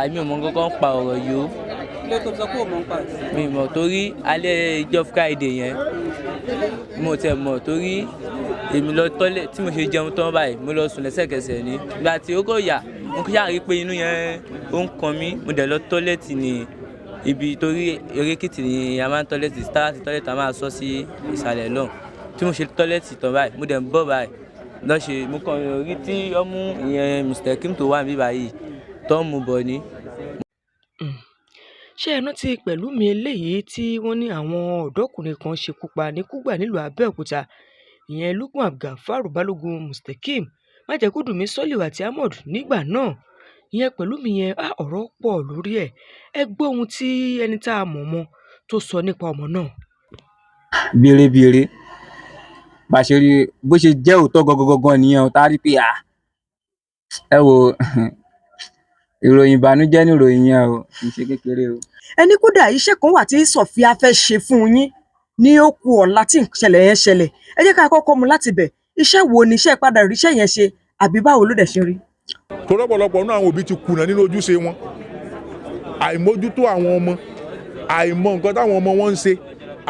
Àmì ò mọ nǹkan pa ọ̀rọ̀ yìí o. Ilé tó sọ pé ò mọ̀ ń pa ẹ̀. Mi mọ̀ torí alẹ́ ìjọ Friday yẹn mo tẹ̀ mọ̀ torí èmi lọ tọ́lẹ̀ tí mo ṣe jẹun tán báyìí mo lọ sùn lẹ́sẹ̀kẹsẹ̀ ni. Ìgbà tí ó kò yà mo kí yàrá rí pé inú yẹn ó ń kan mí mo dẹ̀ lọ tọ́lẹ̀tì ní ibi torí erékìtì ni a máa ń tọ́lẹ̀tì sítáàtì tọ́lẹ̀tì a máa sọ sí ìsàlẹ̀ lọ́hùn. Tí mo ṣe tọ́lẹ̀tì tán báyìí mo dẹ̀ ń bọ̀ báyìí lọ́ṣẹ̀ mo kàn rí tí ọmú ìyẹn Musteqeem tó wà níbí báyìí tó ń mu bọ̀ ni. Ṣé ẹ rántí Pẹ̀lúmi eléyìí tí wọ́n ní àwọn ọ̀dọ́kùnrin kan ṣekú pa ní Kugba nílùú Abẹ́òkúta, ìyẹn Lukman Gafaru Balógun Musteqeem, Májẹ̀kúdùnmí Soliu àti Ahmad nígbà náà. Ìyẹn Pẹ̀lúmi yẹn ọ̀rọ̀ pọ̀ lórí ẹ̀. Ẹ gbọ́ ohun tí ẹni tá a mọ̀ mọ́ tó sọ nípa ọmọ náà. Bèrèbèrè bá ṣe rí bó ṣe jẹ́ òótọ́ gangan nìyẹn o tá a rí pé ẹ wo ìròyìn ìbànújẹ́ ní ìròyìn yẹn o kì í ṣe kékeré o. Ẹni kódà iṣẹ́ kan wà tí Sofia fẹ́ ṣe fún yín ní ó kù ọ̀la tí ìṣẹ̀lẹ̀ yẹn ṣẹlẹ̀. Ẹ jẹ́ ká kọ́kọ́ mu láti bẹ̀. Iṣẹ́ wo ni iṣẹ́ padà rí iṣẹ́ yẹn ṣe àbí báwo ló dẹ̀ ṣe rí? Torí ọ̀pọ̀lọpọ̀ náà àwọn òbí ti kùnà nínú ojúṣe wọn. Àìmójútó àwọn ọmọ, àìmọ̀ nǹkan táwọn ọmọ wọn ń ṣe,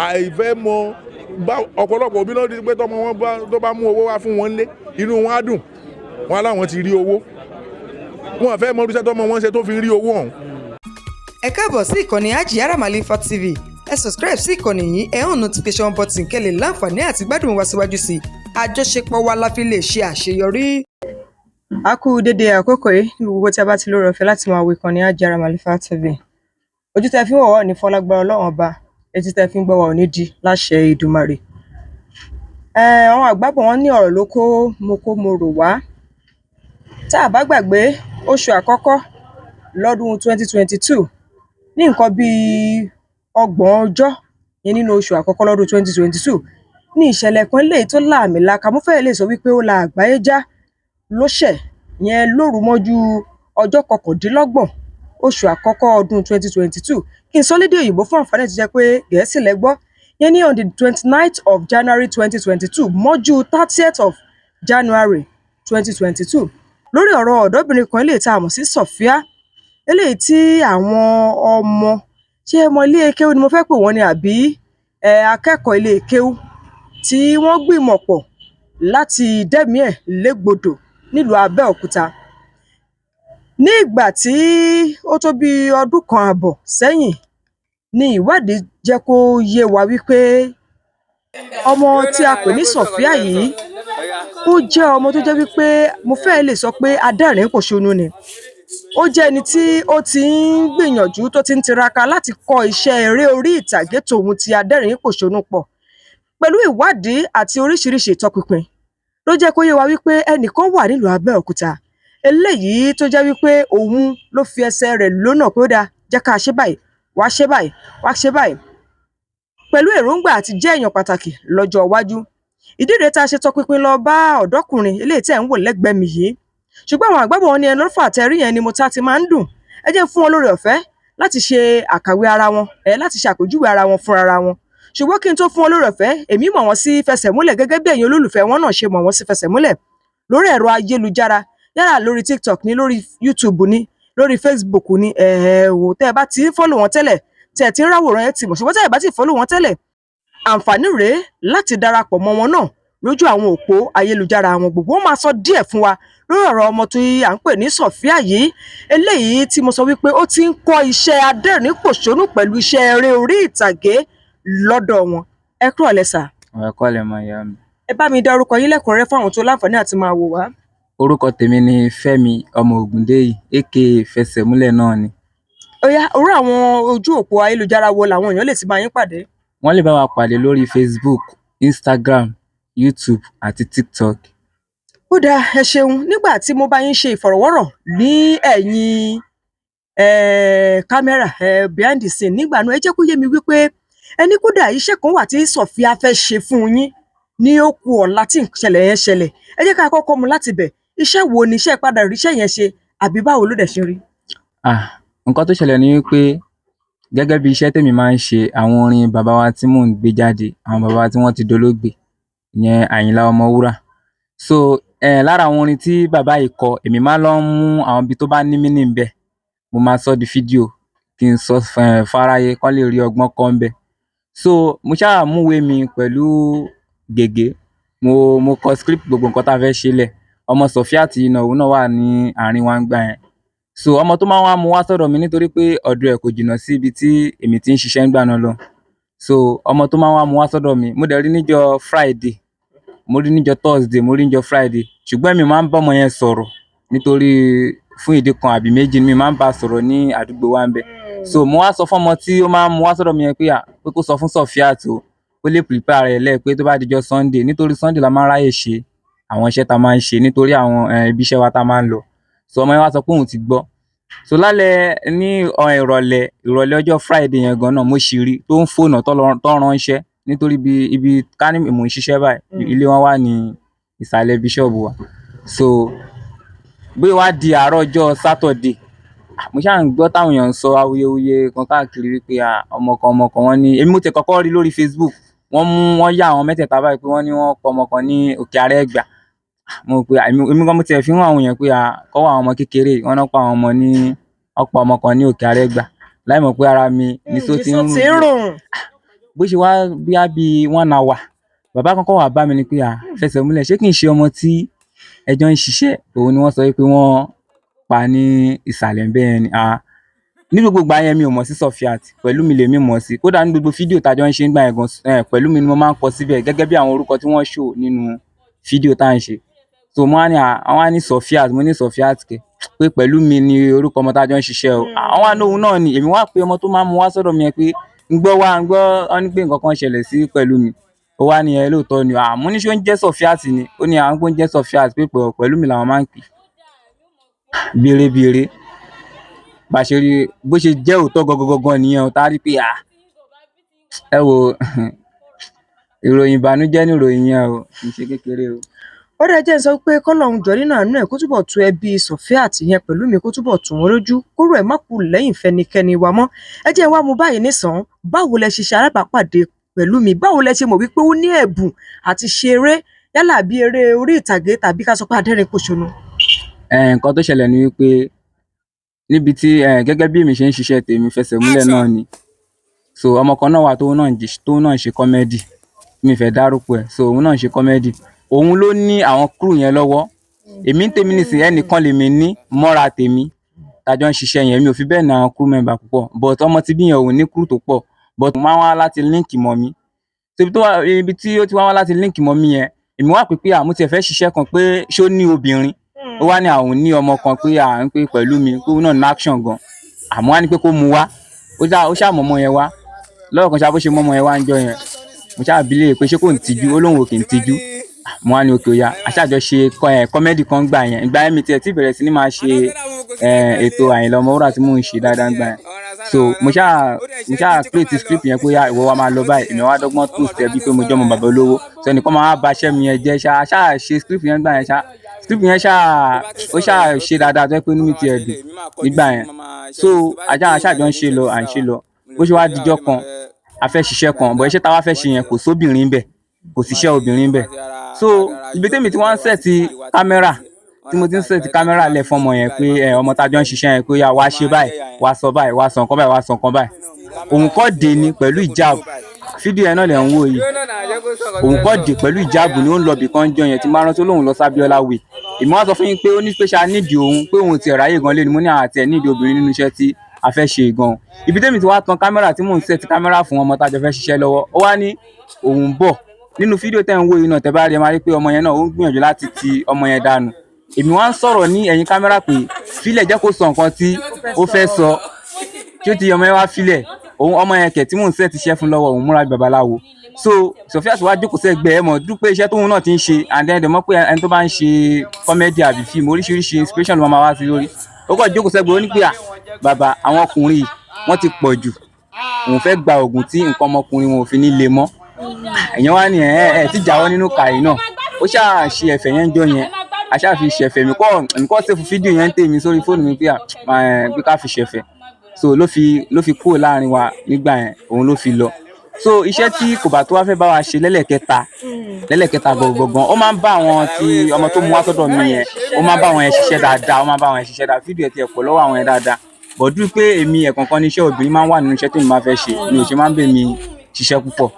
àìfẹ́ mọ ọ̀pọ̀lọpọ̀ òbí náà ti pé tọmọ wọn tó bá mú owó wá fún wọn lé inú wọn á dùn. Wọn láwọn ti rí owó. Wọn fẹ́ mọ irúṣẹ́ tọmọ wọn ṣe tó fi rí owó ọ̀hún. Ẹ káàbọ̀ sí ìkànnì Hajiyara Malifa TV. Ẹ subscribe sí ìkànnì yìí, ẹ hàn notification button kẹ́ lè láǹfààní àti gbádùn wa síwájú sí i. Àjọṣepọ̀ wa la fi lè ṣe àṣeyọrí. A kú dédé àkókò yìí ní gbogbo tí a bá ti lóore ọ̀fẹ́ láti máa wo ìkànnì Hajiyara Malifa TV. Ojú tẹ́ fi ń wò wá ní fọlágbára Ọlọ́run ọba, etí tẹ́ fi ń gbọ́ wa ò ní di láṣẹ Ìdùmarè. Àwọn àgbàbọ̀ wọn ní ọ̀rọ̀ ló kó mo rò wá. Tá a bá gbàgbé oṣù àkọ́kọ́ lọ́dún 2022 ní nǹkan bíi 30 ọjọ́ yẹn nínú oṣù àkọ́kọ́ lọ́dún 2022 ní ìṣẹ̀lẹ̀ kan léyìí tó láàmìlaka mo fẹ́ lè sọ wípé ó la àgbáyé já ló ṣẹ̀ yẹn lóru mọ́jú ọjọ́ 29 oṣù àkọ́kọ́ ọdún 2022 kí n sọ lédè òyìnbó fún àǹfààní tó jẹ́ pé Gẹ̀ẹ́sì lẹ́gbọ́ yẹn ní on the 29th of January 2022 mọ́jú 30th of January 2022 lórí ọ̀rọ̀ ọ̀dọ́bìnrin kan eléyìí tá a mọ̀ sí Sofia eléyìí tí àwọn ọmọ ṣé ọmọ ilé kéwú ni mo fẹ́ pè wọ́n ni àbí akẹ́kọ̀ọ́ ilé kéwú tí wọ́n gbìmọ̀ pọ̀ láti dẹ́mi ẹ̀ légbodò nílùú Abẹ́òkúta. Ní ìgbà tí ó tó bí ọdún kan àbọ̀ sẹ́yìn ni ìwádìí jẹ́ kó yé wa wípé ọmọ tí a pè ní Sofia yìí ó jẹ́ ọmọ tó jẹ́ wípé mo fẹ́ lè sọ pé adẹ́rìn-ín-pòṣónú ni. Ó jẹ́ ẹni tí ó ti ń gbìyànjú tó ti ń tiraka láti kọ́ iṣẹ́ eré orí ìtàgé tòun ti adẹ́rìn-ín-pòṣónú pọ̀. Pẹ̀lú ìwádìí àti oríṣiríṣi ìtọpinpin ló jẹ́ kó yé wa wípé ẹnìkan wà nílùú Abẹ́òkúta eléyìí tó jẹ́ wípé òun ló fi ẹsẹ̀ rẹ̀ lọ́nà pé ó dáa jẹ́ ká ṣe báyìí wá ṣe báyìí wá ṣe báyìí pẹ̀lú èròǹgbà àti jẹ́ èèyàn pàtàkì lọ́jọ́ iwájú. Ìdí rèé tá a ṣe tọpinpin lọ bá ọ̀dọ́kùnrin eléyìí tí ẹ̀ ń wò lẹ́gbẹ̀ẹ́ mi yìí. Ṣùgbọ́n àwọn àgbàbọ̀ wọn ní ẹnu lọ́fà àtẹ̀rí yẹn ni mo ta ti máa ń dùn. Ẹ jẹ́ fún wọn lórí ọ̀fẹ́ láti ṣe àkàwé ara wọn láti ṣàpèjúwe ara wọn fúnra ara wọn. Ṣùgbọ́n kí n tó fún wọn lórí ọ̀fẹ́ èmi mọ̀ wọ́n sí fẹsẹ̀múlẹ̀ gẹ́gẹ́ bí ẹ̀yin olólùfẹ́ wọn náà ṣe mọ̀ wọ́n sí fẹsẹ̀múlẹ̀ lórí ẹ̀rọ ayélujára yálà lórí TikTok ní lórí YouTube ní lórí Facebook ní wò tẹ́ ẹ bá ti ń fọ́lọ̀ wọn tẹ́lẹ̀ tẹ́ ẹ ti ń ráwòrán ẹ ti mọ̀ ṣùgbọ́n tẹ́ ẹ bá ti fọ́lọ̀ wọn tẹ́lẹ̀ àǹfààní rèé láti darapọ̀ mọ́ wọn náà lójú àwọn òpó ayélujára àwọn gbogbo. Wọ́n máa sọ díẹ̀ fún wa lórí ọ̀rọ̀ ọmọ tí à ń pè ní Sofia yìí eléyìí tí mo sọ wípé ó ti ń kọ́ iṣẹ́ adẹ́rìn-ín-pòṣónú pẹ̀lú iṣẹ́ eré orí ìtàgé lọ́dọ̀ wọn. Ẹ kúrọ̀lẹ́ sà. Ẹ kúrọ̀lẹ́ máa yá mi. Ẹ bá mi dárúkọ yín lẹ́kùnrẹ́rẹ́ fún àwọn tó láǹfààní àti máa wò wá. Orúkọ tèmi ni Fẹ́mi ọmọ Ògúndéyì aka Fẹsẹ̀múlẹ̀ náà ni. Ó yá orí àwọn ojú òpó ayélujára wo làwọn èèyàn lè ti bá yín pàdé? Wọ́n lè bá wa pàdé lórí Facebook, Instagram, YouTube àti TikTok. Ó dáa ẹ ṣeun. Nígbà tí mo bá yín ṣe ìfọ̀rọ̀wọ́rọ̀ ní ẹ̀yìn kámẹ́rà behind the scene nígbà náà ẹ jẹ́ kó yé mi wípé ẹni kódà iṣẹ́ kan wà tí Sofia fẹ́ ṣe fún yín ní ó kù ọ̀la tí ìṣẹ̀lẹ̀ yẹn ṣẹlẹ̀. Ẹ jẹ́ ká kọ́kọ́ mu láti bẹ̀. Iṣẹ́ wo ni iṣẹ́ padà rí iṣẹ́ yẹn ṣe àbí báwo ló dẹ̀ ṣe rí? Nǹkan tó ṣẹlẹ̀ ni wípé gẹ́gẹ́ bí iṣẹ́ tèmi máa ń ṣe àwọn orin bàbá wa tí mò ń gbé jáde àwọn bàbá wa tí wọ́n ti dolóògbé ìyẹn Àyìnlá Ọmọwúrà. So lára àwọn orin tí bàbá yìí kọ èmi máa lọ mú àwọn ibi tó bá ní mínì ń bẹ mo máa sọ di fídíò kí n sọ fáráyé kán lè rí ọgbọ́n kọ́ ńbẹ̀. So mo ṣáà múwèé mi pẹ̀lú gègé, mo kọ script gbogbo nǹkan tá a fẹ́ ṣe lẹ̀. Ọmọ Sofia àti òun náà wà ní àárín wa ńgbà yẹn. So ọmọ tó máa ń wá mú wá sọ́dọ̀ mi nítorí pé ọ̀dọ̀ ẹ̀ kò jìnnà sí ibi tí èmi ti ń ṣiṣẹ́ ńgbà náà lọ. So ọmọ tó máa ń wá mú wá sọ́dọ̀ mi, mo dẹ̀ rí níjọ́ Friday, mo rí níjọ́ Thursday, mo rí níjọ́ Friday. Ṣùgbọ́n èmi máa ń bá ọmọ yẹn sọ̀rọ̀ nítorí fún ìdí kan àbí méjì mi máa ń bá a sọ̀rọ̀ ní àdúgbò wa ńbẹ̀. So mo wá sọ fún ọmọ tí ó máa ń mú wá sọ́dọ̀ mi yẹn pé pé kó sọ fún Sofia tó kó lè prepare rẹ̀ lẹ̀ pé tó bá dijọ́ Sunday, nítorí Sunday la máa ń ráyè ṣe àwọn iṣẹ́ tá a máa ń ṣe nítorí àwọn ibi iṣẹ́ wa tá a máa ń lọ. So ọmọ yẹn wá sọ pé òun ti gbọ́. So lálẹ́ ní ìrọ̀lẹ́ ọjọ́ Friday yẹn gan náà mo ṣì rí tó ń fóònù tó ránṣẹ́ nítorí ibi ká ní mò ń ṣiṣẹ́ báyìí, ilé wọn wà ní ìsàlẹ̀ bíṣọ̀bù wa. So bí wá di àárọ̀ ọjọ́ Saturday, mo ṣáà ń gbọ́ táwọn èèyàn ń sọ awuyewuye kan káàkiri wípé ọmọ kan wọ́n ní, èmi mo ti kọ́kọ́ rí lórí Facebook, wọ́n yà àwọn mẹ́tẹ̀ẹ̀ta báyìí pé wọ́n ní wọ́n pa ọmọ kan ní òkè Àrẹ́gbà. Mo rò pé èmi gan mo tiẹ̀ fi hàn àwọn èèyàn pé kọ́ wá àwọn ọmọ kékeré wọ́n náà pa ọmọ kan ní òkè Àrẹ́gbà láì mọ̀ pé ara mi ní só ti ń rùn. Bó ṣe wá bí 1 hour, bàbá kan kọ́ wá bá mi ní pé fẹsẹ̀ múlẹ̀, ṣé kì í ṣe ọmọ tí ẹjọ́ ń ṣiṣẹ́ òun ni wọ́n sọ pé wọ́n pa ní ìsàlẹ̀ ń bẹ́ẹ̀ ni. Ní gbogbo ìgbà yẹn mi ò mọ̀ sí Sofia, pẹ̀lú mi lèmi mọ̀ sí. Kódà ní gbogbo fídíò tájọ́ ń ṣe ń gbà yẹn gan pẹ̀lú mi ni mo máa ń kọ síbẹ̀ gẹ́gẹ́ bí àwọn orúkọ tí wọ́n show nínú fídíò tá à ń ṣe. So mo wá ní Sofia, mo ní Sofia kẹ pé pẹ̀lú mi ni orúkọ ọmọ tájọ́ ń ṣiṣẹ́ o. Àwọn àna òun náà ni èmi wá pé ọmọ tó máa ń mú wá sọ́dọ̀ mi yẹn pé ń gbọ́ ọ́ ní pé nǹkan kan ṣẹlẹ̀ sí pẹ̀lú mi. Ó wá ní lóòótọ́ ni mo ní ṣé ó ń jẹ́ Sofia ni, ó ní àwọn pé ń jẹ́ Sofia pé pẹ̀lú mi làwọn máa ń pè. Bèrè bá ṣe rí bó ṣe jẹ́ òótọ́ gangan nìyẹn o, tá a rí pé ẹ wo ìròyìn ìbànújẹ́ ní ìròyìn yẹn o, kì í ṣe kékeré o. Ó dẹ̀ jẹ́ ń sọ pé kọ́lọ́hún jọ nínú àánú ẹ̀ kó túbọ̀ tu ẹbí Sofia yẹn pẹ̀lú mi, kó túbọ̀ tù wọ́n lójú, kóró ẹ̀ má kú lẹ́yìn fẹnikẹ́ni wa mọ́. Ẹ jẹ́ wá mú báyìí nísàn-án, báwo lẹ ṣe alábàápàdé pẹ̀lú mi, báwo lẹ ṣe mọ̀ wípé ó ní ẹ̀bùn àti ṣeré yálà bí eré orí ìtàgé tàbí ká sọ pé adẹ́rìn pòṣónú? Nǹkan tó ṣẹlẹ̀ ni wípé níbi tí gẹ́gẹ́ bí èmi ṣe ń ṣiṣẹ́ tèmi fẹsẹ̀ múlẹ̀ náà ni. So ọmọ kan náà wà tóun náà ń ṣe kọ́mẹ́dì, mi fẹ́ dárúkọ ẹ̀. So òun náà ń ṣe kọ́mẹ́dì, òun ló ní àwọn crew yẹn lọ́wọ́. Èmi ń tèmi nìsín ẹnìkan lèmi ní mọ́ra tèmi tájọ́ ń ṣiṣẹ́ yẹn, mi ò fi bẹ́ẹ̀ ní àwọn crew member púpọ̀, but ọmọ tí bí yẹn ò ní crew tó pọ̀, but mo máa ń wá láti link mọ́ mi. So ibi tí ó ti wá láti link mọ́ mi yẹn, èmi wá pé mo tiẹ̀ fẹ́ ṣiṣẹ́ kan pé ṣó ní obìnrin, ó wá ní àwọn ní ọmọ kan pé ń pé pẹ̀lú mi pé òun náà ní action gan. Àmọ́ wá ní pé kó mu wá, ó ṣáà mọ̀ ọmọ yẹn wá lọ́wọ́ kan ṣá bó ṣe mọ́ ọmọ yẹn wá ń jọ yẹn. Mo ṣáà bi léèrè pé ṣé kò ń tijú, ó lóun ò kì í tijú. Mo wá ní òkè òya, aṣáájọ ṣe kọ́mẹ́dì kan gbà yẹn. Ìgbà yẹn mi tiẹ̀ tí bẹ̀rẹ̀ sí ní máa ṣe ètò Àyìnlá Ọmọwúrà tí mò ń ṣe dáadáa gbà yẹn. So mo ṣáà create script yẹn pé ìwọ wa máa lọ báyìí, èmi wá dọ́gbọ́n twist ẹ bí pé mo jẹ́ ọmọ bàbá olówó. So ẹnìkan máa bá iṣẹ́ mi yẹn jẹ́ ṣáà ṣe script yẹn gbà yẹn script yẹn ó ṣe dáadáa tó yẹ pé inú mi ti ẹ̀ dùn nígbà yẹn. So aṣáájọ ń ṣe lọ bó ṣe wá dijọ́ kan a fẹ́ ṣiṣẹ́ kan, bọ̀ iṣẹ́ táwa fẹ́ ṣe yẹn kò sóbìnrin bẹ̀, kò síṣẹ́ obìnrin bẹ̀. So ibi tèmi tí wọ́n ń sẹ̀tì kámẹ́rà, tí mo ti ń sẹ̀tì kámẹ́rà lẹ̀ fún ọmọ yẹn pé ọmọ tájọ́ ń ṣiṣẹ́ yẹn pé wá ṣe báyìí, wá sọ báyìí, wá sọ nǹkan báyìí, wá sọ nǹkan báyìí. Òun kọ́ dé ni pẹ̀lú ìjáàbù, fídíò yẹn náà lẹ̀ ń wò yìí. Òun kọ́ dé pẹ̀lú ìjáàbù ni ó ń lọ bì kan jọ yẹn tí máa rántí lóun lọ sábíọ́lá wè. Èmi wá sọ fún yín pé ó ní pé ṣá nídìí òun pé òun ti ráyè gan lé ni mo ní àti ẹ̀ nídìí obìnrin nínú iṣẹ́ tí a fẹ́ ṣe gan. Ibi tèmi tí wá tan kámẹ́rà tí mò ń sẹ̀tì kámẹ́rà fún ọmọ tájọ fẹ́ ṣiṣẹ́ lọ́wọ́, ó wá ní òun bọ̀. Nínú fídíò tẹ́ ń wò yìí náà tẹ́ bá rí ẹ máa rí pé ọmọ yẹn náà ó ń gbìyànjú láti ti ọmọ yẹn dànù. Èmi wá ń sọ̀rọ̀ ní ẹ̀yìn kámẹ́rà pé fílẹ̀ jẹ́ kó sọ nǹkan tí ó fẹ́ sọ, tí ó ti ọmọ yẹn wá fílẹ̀. Òun ọmọ yẹn kẹ̀ tí mò ń sẹ̀tì iṣẹ́ fún lọ́wọ́, òun múra bí babaláwo. So Sofia wá jókòó sẹ́gbẹ̀ẹ́ mọ̀ dúpẹ́ iṣẹ́ tóun náà ti ń ṣe, and then mọ̀ pé ẹni tó bá ń ṣe kọ́mẹ́dì àbí fíìmù oríṣiríṣi inspiration ló máa wá sí lórí. Ó kọ́ jókòó sẹ́gbẹ̀ẹ́ ó ní pé bàbá àwọn ọkùnrin yìí wọ́n ti pọ̀ jù, òun fẹ́ gba oògùn tí nǹkan ọmọkùnrin wọn ò fi ní le mọ́. Èèyàn wá ní ti jáwọ́ nínú kàyí náà. Ó ṣáà ṣe ẹ̀fẹ̀ yẹn jọ yẹn, a ṣáà fi ṣẹ̀fẹ̀ mi kọ́ save fídíò yẹn tèmi sórí fóònù mi pé ká fi ṣẹ̀fẹ̀. So ló fi kúrò láàrin wa nígbà yẹn, òun ló fi lọ. So iṣẹ́ tí kò bá tó wá fẹ́ bá wa ṣe lẹ́lẹ̀kẹta gbọ̀ngbọ̀n, ó máa ń bá àwọn tí ọmọ tó mú wá sọ́dọ̀ mi yẹn, ó máa ń bá àwọn yẹn ṣiṣẹ́ dáadáa, fídíò ẹ̀ ti ẹ̀ pọ̀ lọ́wọ́ àwọn yẹn dáadáa. bọ̀dú pé èmi ẹ̀kọ̀ọ̀kan ní iṣẹ́ obìnrin máa ń wà nínú iṣẹ́ tí mo máa fẹ́ ṣe mi ò ṣe máa ń bẹ̀ mí ṣiṣẹ́ púpọ̀.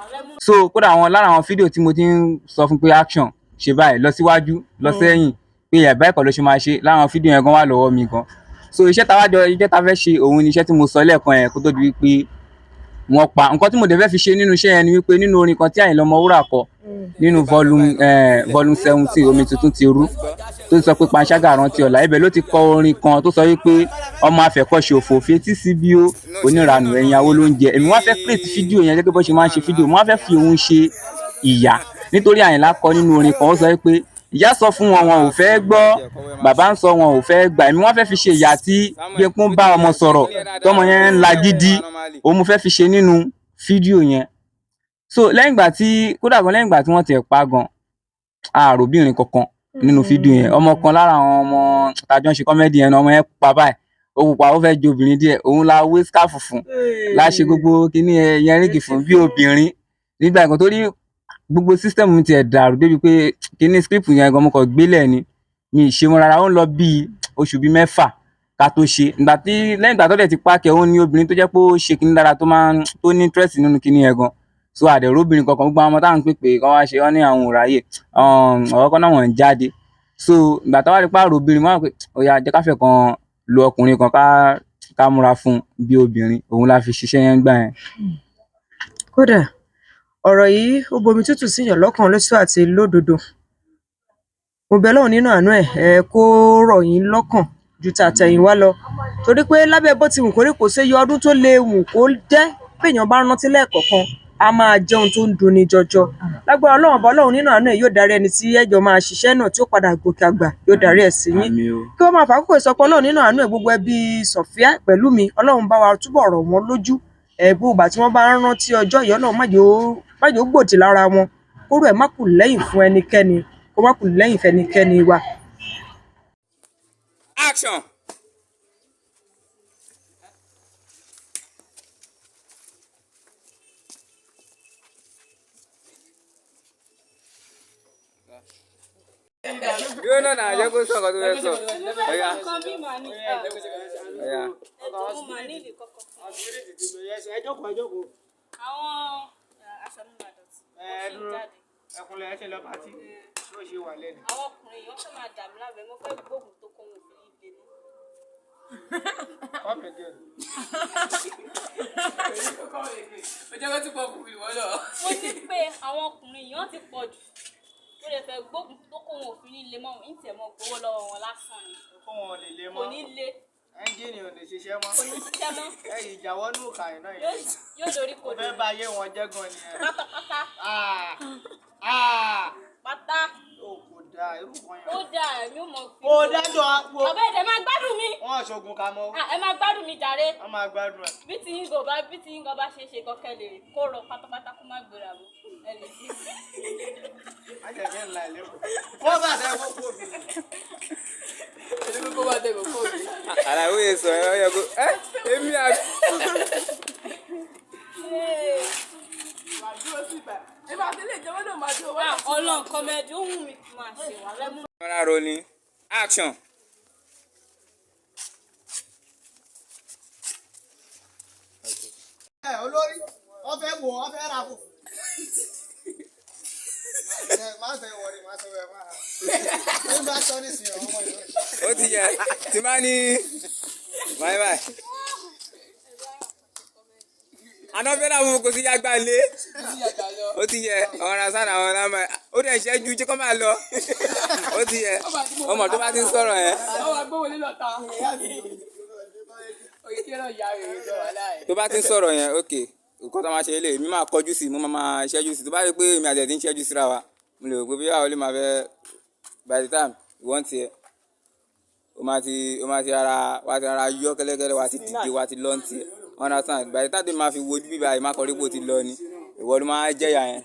So kódà àwọn lára àwọn fídíò tí mo ti ń sọ fún pé action ṣe báyìí lọ síwájú lọ sẹ́yìn pé ẹ̀bá ẹ̀kọ́ ló ṣe máa ṣe lára àwọn fídíò yẹn gan wà lọ́wọ́ mi gan. So iṣẹ́ tá fẹ́ ṣe òun ni iṣẹ́ tí mo sọ lẹ́ẹ̀kan yẹn kó tó di wípé wọ́n pa nǹkan tí mo dẹ̀ fẹ́ fi ṣe nínú iṣẹ́ yẹn ni wípé nínú orin kan tí Àyìnlá Ọmọwúrà kọ nínú volume 17 omi tuntun ti rú tó sọ pé panṣágà rántí ọ̀la ibẹ̀ ló ti kọ orin kan tó sọ wípé ọmọ afẹ́kọ̀ṣe òfò fetí sí bí ó oníranù ẹ̀yìn awó ló ń jẹ èmi wọ́n fẹ́ create fídíò yẹn gẹ́gẹ́ bó ṣe máa ń ṣe fídíò wọ́n fẹ́ fi òun ṣe ìyá nítorí Àyìnlá kọ nínú orin kan ó sọ pé ìyá sọ fún wọn wọn ò fẹ́ gbọ́ bàbá ń sọ wọn ò fẹ́ gbà èmi wọ́n fẹ́ fi ṣe ìyá tí gbẹ̀kún bá ọmọ sọ̀rọ̀ tọmọ yẹn ń la gidi òun mo fẹ́ fi ṣe nínú fídíò yẹn. So lẹ́yìn ìgbà tí wọ́n tẹ̀ pa gan àròbìnrin kankan nínú fídíò yẹn ọmọ kan lára àwọn ọmọ tàjọ ń ṣe kọ́mẹ́dì yẹn ọmọ yẹn pa báyìí ó pupa ó fẹ́ ju obìnrin díẹ̀ òun la wé scarf fún la ṣe gbogbo kíní yẹn rígì fún bí obìnrin nígbà kan torí gbogbo system mi ti ẹ̀ dàrú débi pé kíní script yẹn gan mo kàn gbélẹ̀ ni mi ì ṣe wọn rárá ó ń lọ bíi oṣù bíi 6 ká tó ṣe lẹ́yìn ìgbà tó dẹ̀ ti pákẹ́ òun ni obìnrin tó jẹ́ pé ó ṣe kíní dára tó ní interest nínú kíní yẹn gan so àdẹ̀rọ obìnrin kankan gbogbo àwọn ọmọ táwọn ń pèpè kán wá ṣe wọ́n ní àwọn òráyè ọ̀rọ̀ kan náà wọ́n ń jáde so ìgbà táwọn rí pààrọ̀ obìnrin wọ́n wá pé ó yá jẹ́ káfẹ́ kan lo ọkùnrin kan ká múra fún bí obìnrin òun la fi ṣiṣẹ́ yẹn gbà yẹn. kódà ọ̀rọ̀ yìí ó bomi tútù síyàn lọ́kàn lóṣù àti lódodo mo bẹ̀ Ọlọ́run nínú àánú ẹ̀ kó rọ̀ yín lọ́kàn ju tàtẹ̀yìnwá lọ torí pé lábẹ́ bó ti wù kó rí kò séye ọdún tó lè wù kó jẹ́ péèyàn bá rántí lẹ́ẹ̀kọ̀ọ̀kan a máa jẹ́ ohun tó ń dunni jọjọ lágbára Ọlọ́run nínú àánú ẹ̀ yóò darí ẹni tí ẹjọ́ máa ṣiṣẹ́ náà tí ó padà gòkè àgbà yóò darí ẹ̀ sí yín kí wọ́n máa fàákòkò ìsọpọ̀ Ọlọ́run nínú àánú ẹ̀ gbogbo ẹbí Sofia pẹ̀lú mi Ọlọ́run bá wa túbọ̀ rọ̀ wọ́n lójú gbogbo ìgbà tí wọ́n bá ń rántí ọjọ́ yìí Ọlọ́run má jẹ́ ó gbòdì lára wọn kóró ẹ̀ má kù lẹ́yìn fún ẹnikẹ́ni kó má kù lẹ́yìn fẹ́nikẹ́ni wa. Action. Yóò náà jẹ́ kó sọ nǹkan tó fẹ́ sọ. Ọ̀yá. Ọ̀yá. Àwọn aṣọ mi máa dọ̀tí. Ẹkùnlé ẹ ṣe lọ pátí yóò ṣe wà lẹ́nu. Àwọn ọkùnrin yìí wọ́n fẹ́ máa dà mí lábẹ́ mo fẹ́ gbóògùn tó kọ́ wọn fún ibi ni. Come again. Ọjọ́ kan tí pọ̀ kù mí wọ́n lọ. Mo ní pé àwọn ọkùnrin yìí wọ́n ti pọ̀ jù. Mo lè fẹ́ gbóògùn tó kọ́ wọn òfin nílé mọ́ ní tẹ̀mọ́ gbowó lọ́wọ́ wọn lásán ni. Kó wọn lè lé mọ́. Kò ní lé. Ẹ́ńjìnì ò lè ṣiṣẹ́ mọ́. Kò ní ṣiṣẹ́ mọ́. Ẹ̀yìn ìjàwọ́ ní òkà iná yìí. Yóò dorí Mo kodò. fẹ́ bá ayé wọn jẹ́ gan ni ẹ. Pátápátá. Pátá. Ó kò dáa irú kan yẹn. Ó dáa ẹ̀mí ò mọ̀ fi. Kò dájọ́ àpò. Bàbá ẹ̀dẹ̀ máa gbádùn mi. Wọ́n ṣoògùn ká mọ́. Ẹ máa gbádùn mi jàre. Wọ́n máa gbádùn ẹ̀. Bí ti yín gan bá ṣe ṣe kọ́kẹ́ lè kó rọ pátápátá kó má gbéra mọ́. Ẹ lè fi. Ajẹ̀jẹ̀ ńlá ilé kù. Wọ́n bá tẹ gbogbo mi. Ẹni kó bá tẹ̀ kó mi. Àlàyé yẹn sọ ẹ yẹ kó èmi àti. Ọlọ́run kọ́mẹ́dì ó wù mí kí n máa ṣe wà lẹ́mú. Camera rolling. Action. Olórí wọ́n fẹ́ wò wọ́n fẹ́ ra fò. Má ṣe wọrí má ṣe wẹ̀ má. Ní bá sọ ní ìsìn ọmọ ìlú. Ó ti yẹ tí máa ní báyìí. Àná fẹ́ náà mo kò sí yàgbá lé. Ó ti yẹ ọ̀ràn sáà àwọn ọ̀nà ó dẹ̀ ṣẹ́jú jẹ́ kó máa lọ. Ó ti yẹ ọmọ tó bá ti ń sọ̀rọ̀ yẹn. Tó bá ti ń sọ̀rọ̀ yẹn ok nǹkan tó máa ṣe lè mi máa kọjú sí mo máa ṣẹ́jú sí tó bá rí pé èmi àti ẹ̀ ti ń ṣẹ́jú síra wa mo lè rò pé bí àwọn olè máa fẹ́ by the time ìwọ́n ti ẹ̀ o máa ti ara wa ti ara yọ kẹ́lẹ́kẹ́lẹ́ wa ti dìde wa ti lọ́ ń tiẹ̀ understand by the time tó máa fi wojú bíbá yìí má kọ́ rí pé o ti lọ ni ìwọ ló máa jẹ́yà yẹn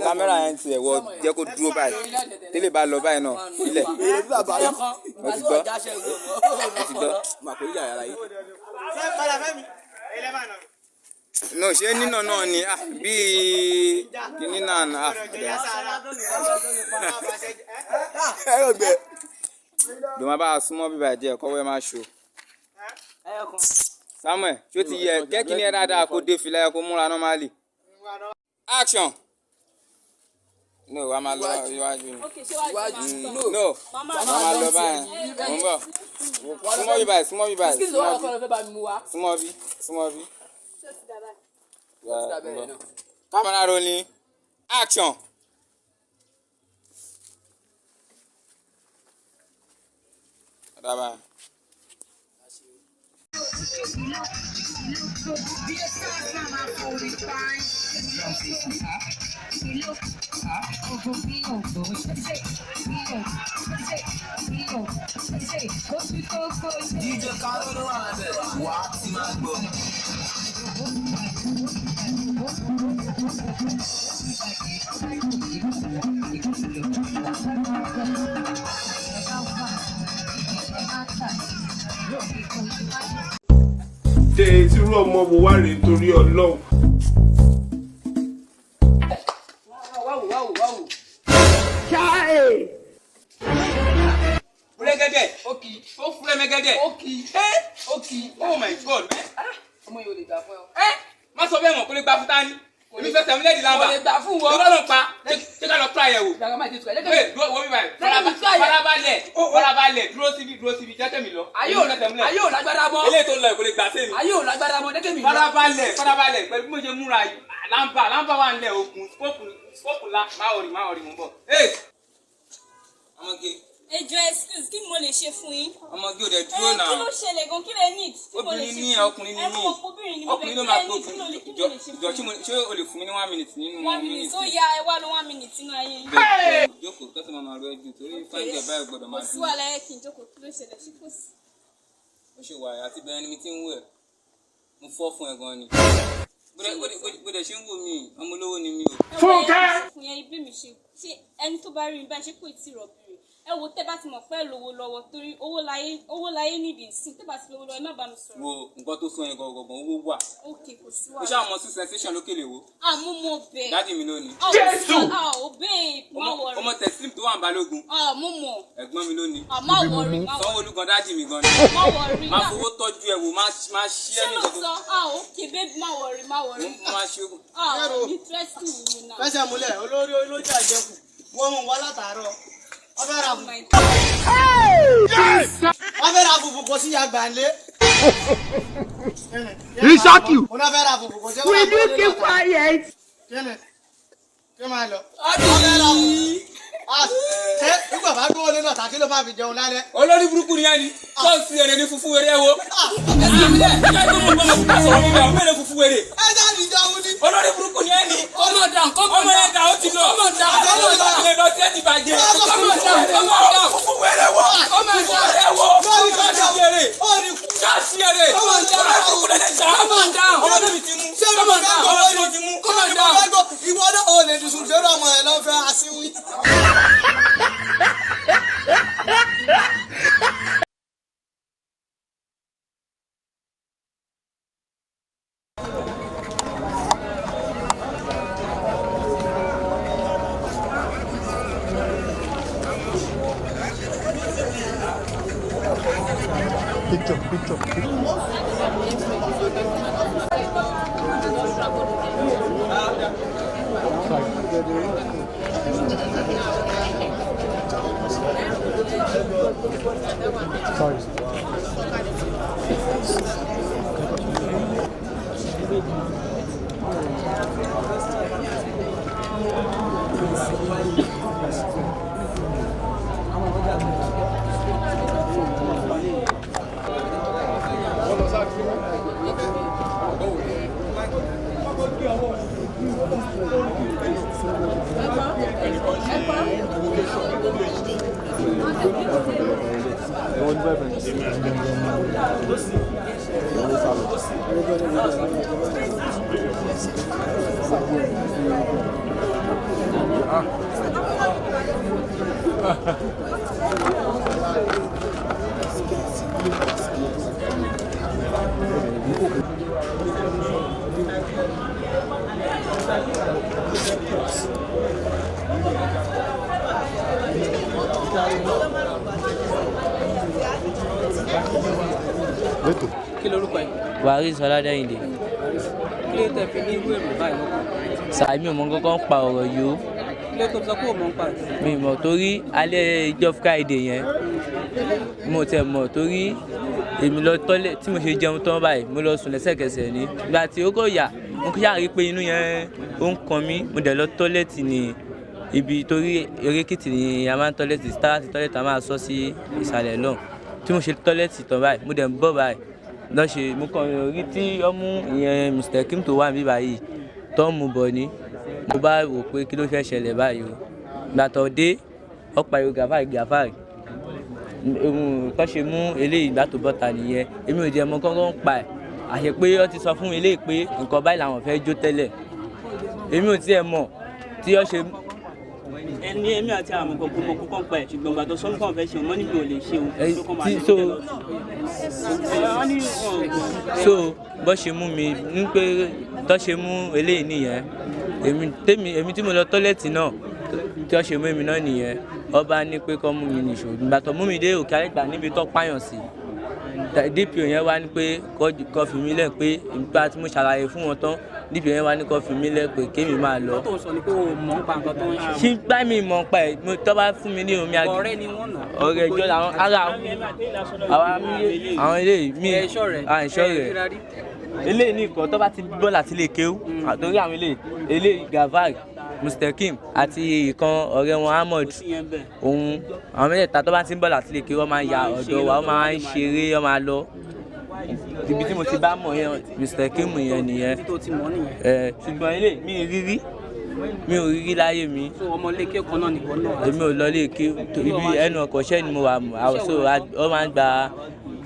kámẹ́rà yẹn ti ẹ̀wọ́ jẹ́ kó dúró báyìí tẹ́lẹ̀ bá lọ báyìí náà ilẹ̀ o ti gbọ́ máa kó yíyà yàrá yìí. no ṣé nínà náà ni bíi kìíní náà ló máa bá a súnmọ́ bíbá ẹ̀ díẹ̀ kọ́wọ́ ẹ máa ṣó Samuel, ṣó ti yẹ kẹ́kí ní ẹ dáadáa kó dé fìlà ẹ kó múra normally. Action. No, wàá máa lọ iwájú ni. No, wàá máa lọ báyìí. Mo ń bọ̀. Súnmọ́ bí báyìí, súnmọ́ bí báyìí. Súnmọ́ bí. Camera rolling. Action. Bye-bye. Ṣé irú ọmọ wo wá rèé torí Ọlọ́run? Fúlẹ́gẹ́dẹ́, ó fúlẹ́mẹ́gẹ́dẹ́. Oh my God, man. Ọmọ yóò lè gbà fún ẹ. Má sọ bẹ́ẹ̀ mọ̀ kó lè gba fún tani. Èmi fẹ́ sẹ́mi lẹ́ẹ̀dì lámbà. Kò lè gbà fún wọn. Lọ́dọ̀ lọ pa, ṣé ká lọ try ẹ̀ wò. Ìgbàgbọ́ máa ti tù ẹ́. Wait, wo mi báyìí. Farabalẹ̀, dúró síbi, jẹ́ kẹ́mi lọ. Ayé ò lágbára mọ́. Eléyìí tó lọ ẹ̀ kò lè gbà sẹ́mi. Ayé ò lágbára mọ́, jẹ́ kẹ́mi lọ. Farabalẹ̀, pẹ̀lú bí mo ṣe múra yìí. Lámbà wà nílẹ̀ ogun, skóòpù la, má ọ̀rì mò ń bọ̀. Ọmọge. Ẹjọ́ excuse kí ni mo lè ṣe fún yín? Ọmọge ò dẹ̀ dúró náà. Kí ló ṣẹlẹ̀ gan? Kí lè need? Obìnrin ní ẹ, ọkùnrin ní mí. Obìnrin ni mo Ọkùnrin ló máa gbó fún mi. Jọ ṣé o lè fún mi ní 1 minute nínú 1 minute? Ó ya ẹ wá lọ 1 minute nínú ayé yín. Jókòó kẹ́sì máa rọ ẹjú torí fáńgẹ̀ báyìí gbọ́dọ̀ máa Kò sí wàhálà ẹ kí n jókòó kí ló ṣẹlẹ̀ sí kò sí. Ó ṣe wà àti bẹ́ẹ̀ ni mi ti ń wẹ̀. Mo fọ́ fún ẹ gan ni. Bóde ṣe ń wò mí, ọmọ olówó ni mi o. Fúnkẹ́! Fún yẹn ibi mi ṣe ẹni tó bá rí mi báyìí ṣe kò tí ì rọ̀bìrì. Ẹ wo tẹ́ bá ti mọ̀ pé lówó lọ́wọ́ torí owó láyé nídìí sí tẹ́ bá ti lówó lọ́wọ́ ẹ má bá mi sọ̀rọ̀. Wo nǹkan tó sọ yẹn gangan owó wà. Ok kò sí Ó wàhálà. ṣáà mọ sí sensation lókèlè wo. Àmú mo bẹ̀. Dádì mi lónìí. Jésù! Ò bẹ́ẹ̀ má wọrí. Ọmọ tẹ̀sílìm tó wà ń balógun. Mo mọ̀. Ẹ̀gbọ́n mi lónìí. Má wọrí. Sanwó-Olú gan dádì mi gan ni. Má wọrí. Máa fowó tọ́jú ẹ̀ wò, máa ṣí ẹ́ ní Ṣé ìjọba. ló sọ? Ok babe má wọrí. Mo máa ṣe ogun. Interesting mi náà. Fẹsẹ̀ múlẹ̀ olórí olójú àjẹkù wọ́n mú wá látàárọ̀. Wọ́n fẹ́ ra fùfú. Wọ́n fẹ́ ra fùfú kò sí yàgbà ńlé. Ìṣákì. Wọ́n fẹ́ ra fùfú kò sí yàgbà ńlé. Will you keep quiet? Kí máa lọ? Wọ́n fẹ́ ra fùfú. Ṣé nígbà bá dúró nínú ọ̀tá kí ló máa fi jẹun lálẹ́? Olórí burúkú ni ẹni tó ń fi èrè ní fufu wèrè wo. Ọmọ fufu wèrè. Ẹ jáde ìjọun ní. Olórí burúkú ni ẹni. Ọmọ ẹ̀dá ó ti lọ. Ilé lọ sí ẹ ti bàjẹ́. Fufu wèrè wo. Fufu wèrè wo. Káàsì wèrè. Káàsì wèrè. Olórí burúkú lè jà. Olórí mi ti mú. Olórí mi ti mú. Ìwọ náà ò lè dùn sùn sórí ọmọ ẹ̀ lọ́fẹ́ asínwín. kí lorúkọ ẹ. Waris Ọládẹ́yìndé. kí ló tẹ fi ní irú èrò báyìí lọ́kàn. Sàmì ò mọ kankan pa ọ̀rọ̀ yìí o. kí ló tó sọ pé ò mọ̀ ń pa ẹ̀. Mi mọ̀ torí alẹ́ ìjọ Friday yẹn mo tẹ̀ mọ̀ torí èmi lọ tọ́lẹ̀ tí mo ṣe jẹun tán báyìí mo lọ sùn lẹ́sẹ̀kẹsẹ̀ ní ìgbà tí ó kò yà mo kí yàrá rí pé inú yẹn ó ń kan mí mo dẹ̀ lọ tọ́lẹ̀tì ní ibi torí erékìtì ni a máa ń tọ́lẹ̀tì sítáàtì tọ́lẹ̀tì a máa sọ sí ìsàlẹ̀ lọ́hùn tí mo ṣe tọ́lẹ̀tì tán báyìí mo dẹ̀ ń bọ̀ báyìí lọ́ ṣe mo kàn rí tí ọmú ìyẹn Musteqeem tó wà níbí báyìí tó ń mu bọ̀ ni mo bá wò pé kí ló fẹ́ ṣẹlẹ̀ báyìí o ìgbà tó dé ọ̀pá ìwé gàfárì tó ṣe mú eléyìí ìgbà tó bọ́ta nìyẹn èmi ò jẹ́ mọ kọ́kọ́ ń pa ẹ̀ àṣẹ pé ó ti sọ fún mi eléyìí pé nǹkan báyìí làwọn fẹ́ jó tẹ́lẹ̀ èmi ò tiẹ̀ mọ̀ tí ó ṣe. ẹni èmi àti àwọn ọmọ kókó ń pa ẹ̀ ṣùgbọ́n gbàtọ̀ sọ́nù kan fẹ́ ṣe òun mọ́ níbi ò lè ṣe òun tó kọ́ máa lè ṣe so bó ṣe mú mi ní pé tó ṣe mú eléyìí nìyẹn èmi tí mo lọ tọ́lẹ̀tì náà tí ó ṣe mú èmi náà nìyẹn ọba ní pé kọ́ mú mi nìṣó ìgbà tó mú mi dé òkè àgbà níbi tó pààyàn sí DPO yẹn wá ní pé kọ́ fi mí lẹ̀ pé nípa tí mo ṣàlàyé fún wọn tán DPO yẹn wá ní kọ́ fi mí lẹ̀ pé kémi máa lọ. tó sọ ni pé o mọ̀ ń pa nǹkan tó ń ṣe. ṣí gbá mi mọ̀ ń pa ẹ̀ tó bá fún mi ní omi àgbẹ̀. ọ̀rẹ́ ni wọ́n nà. ọ̀rẹ́ ìjọ làwọn ará àwọn eléyìí mi ẹ̀ṣọ́ rẹ̀ eléyìí ní ìkọ́ tó bá ti bọ́ láti lè kéwú àtòrí àwọn eléyìí Gavard Musteqeem àti ìkan ọ̀rẹ́ wọn Ahmed òun àwọn mẹ́tẹ̀ẹ̀ta tó bá ti ń bọ̀ láti lè kéwú wọ́n máa ń ya ọ̀dọ̀ wa wọ́n máa ń ṣeré wọ́n máa lọ ibi tí mo ti bá mọ̀ yẹn Musteqeem yẹn nìyẹn ṣùgbọ́n eléyìí mi ò rírí láyé mi. ọmọ ilé ike kan náà nìkan náà. èmi ò lọ ilé ike ibi ẹnu ọkọ̀ṣẹ́ ni mo wà so ọ máa ń gba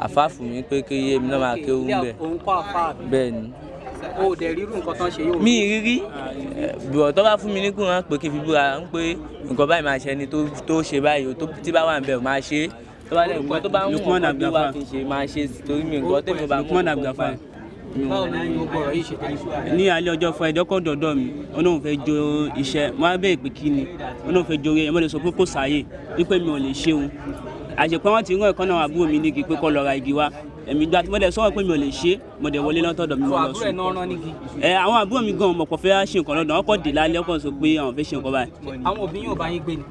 àfáàfù mi pé kí èmi náà máa kéwú ń bẹ̀. òun kọ́ àfáà mi. bẹ́ẹ̀ ni. o ò dẹ̀ rírú nǹkan tán ṣe yóò. mi rírí bùrọ̀ tó bá fún mi nígùn hàn pé kí n fi búra ń pé nǹkan báyìí máa ṣe ẹni tó ṣe báyìí tí bá wà ń bẹ̀ ò máa ṣe tó bá lẹ̀ nǹkan tó bá ń wọ̀n tó wà kí n ṣe máa ṣe torí mi nǹkan tẹ̀mí bá mú ní alẹ́ ọjọ́ fún ẹ̀dọ́kọ̀ dọ̀dọ̀ mi olóhùn fẹ́ jó iṣẹ́ wọ́n á bẹ̀rẹ̀ pé kí ni olóhùn fẹ́ jó ẹ̀ mọ́lẹ̀ sọ pé kò sáyè wípé mi ò lè ṣe òun àṣepẹ́ wọn ti rán ẹ̀kọ́ náà àbúrò mi nígi pé kọ́ lọ ra igi wá èmi gba tí mọ́lẹ̀ sọ́wọ́ pé mi ò lè ṣe mọ̀dẹ̀ wọlé lọ́tọ̀dọ̀ mi mọ́ lọ sùn. àwọn àbúrò mi gan mọ̀pọ̀ fẹ́ ṣe nǹkan lọ́dọ̀ wọn kọ́ dé lálẹ́ ọkọ̀ sọ pé àwọn fẹ́ ṣe nǹkan báyìí. àwọn òbí yóò bá yín gbé ni.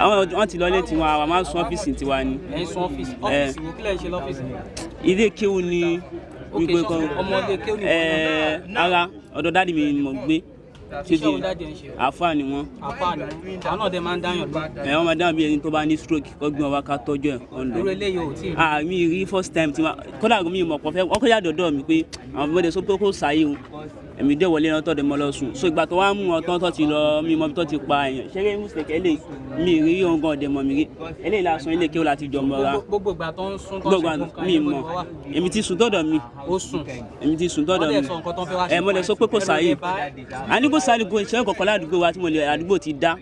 àwọn ti lọlé tiwọn àwọn máa ń sun ọ́fíìsì tiwa ni. ẹ̀ ń sun ọ́fíìsì wo kílẹ̀ ń ṣe lọ́fíìsì. ilé kéwù ni wípé kan ara ọ̀dọ̀ dáàdì mi ni mo gbé ṣíṣe dáàdì ń ṣe àáfàá ni wọ́n. àáfàá ni wọ́n àwọn náà dẹ̀ máa ń dáyàn lọ. wọ́n máa dáhùn bí ẹni tó bá ní stroke kó gbé wọn wá ká tọ́jú ẹ̀ ọ̀nà. irú eléyìí ò tí ì rí. mi rí first time tí wọn kódà mi mọ̀ pọ̀ fẹ́ wọ́n kọ́ yàdọ̀ dọ̀ mi pé àwọn ọmọdé sọ pé kó sáyé o èmi dé wọlé lọ́tọ̀ dẹ̀ mọ́ lọ sùn so ìgbà tó wá mú ọtọ́ tó ti lọ mi mọ́ bí tó ti pa èèyàn ṣẹ́gẹ́ Musteqeem eléyìí mi rí ohun gan ọ̀dẹ̀ mọ̀ mi rí eléyìí lásán ilé kí ó láti jọ mọ́ra gbogbo ìgbà tó ń sún tó ń ṣe nǹkan mi mọ̀ èmi ti sùn tọ́dọ̀ mi èmi ti sùn tọ́dọ̀ mi mo lè sọ pé kò sáyé a ní kò sáyé kò ṣe kọ̀kọ́ ládùúgbò wa tí mo lè àdúgbò ti dá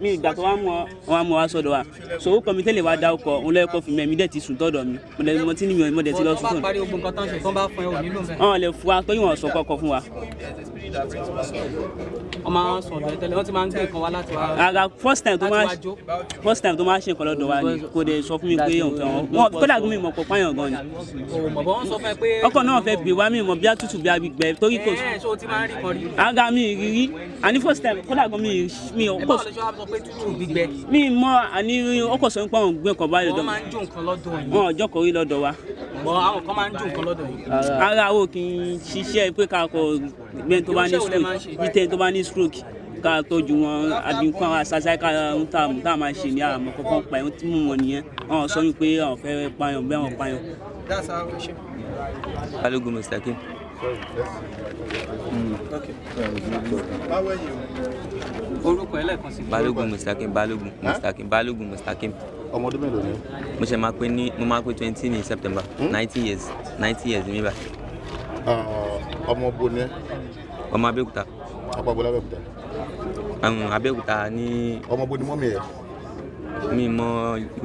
mi ìgbà tó wá mú wa sọ́dọ̀ wa so ó kọ́ mi tẹ́lẹ̀ wá dá ọkọ̀ òun lẹ́kọ̀ọ́ fi mi ẹ̀mí dẹ̀ ti sùn tọ́dọ̀ mi mo ti ní mi mo dẹ̀ ti lọ sùn tọ́dọ̀. wọ́n lè fún wa pé wọ́n sọ kọ́kọ́ fún wa. wọ́n máa ń sọ̀dọ̀ tẹ́lẹ̀ wọ́n ti máa ń gbé nǹkan wá láti wá. ara first time tó máa ṣe nǹkan lọ́dọ̀ wa ni kò dé sọ fún mi pé òun fẹ́ wọn kódà gómìn mọ̀ pọ̀ páyàn gan ni. ọkọ̀ náà fẹ́ gbé wa mi mọ̀ bí a tútù bí a gbẹ torí kò sùn. ara mi rírí àní first time kódà gómìn mi ọkọ̀ mi mọ àní ọkọ̀ sọ pé àwọn gbé nǹkan báyìí lọ́dọ̀ wọ́n máa ń jó nǹkan lọ́dọ̀ yìí. wọn ọjọ́ kọrí lọ́dọ̀ wa. àwọn kan máa ń jó nǹkan lọ́dọ̀ yìí. ara wo kì í ṣiṣẹ́ pé ká kọ gbẹ́ni tó bá ní stroke jíjẹ́ tó bá ní stroke ká tọ́jú wọn àdínkù àwọn àṣàṣà ká ń tà máa ṣe ní àmọ́ kọ́kọ́ pa ẹ̀hún tí mú wọn nìyẹn àwọn sọ wípé àwọn fẹ́ pààyàn bẹ́ẹ̀ wọn pààyàn. Balógun Musteqeem. orúkọ ẹlẹ́ẹ̀kan sí. Balógun Musteqeem. ọmọ ọdún mélòó ni. mo máa pé 20 ní September 90 years mi bá. ọmọ bo ni ẹ. ọmọ Abẹ́òkúta. apá bo l'Abẹ́òkúta. Abẹ́òkúta ní. ọmọ bo ni mọ́mí ẹ. mi mọ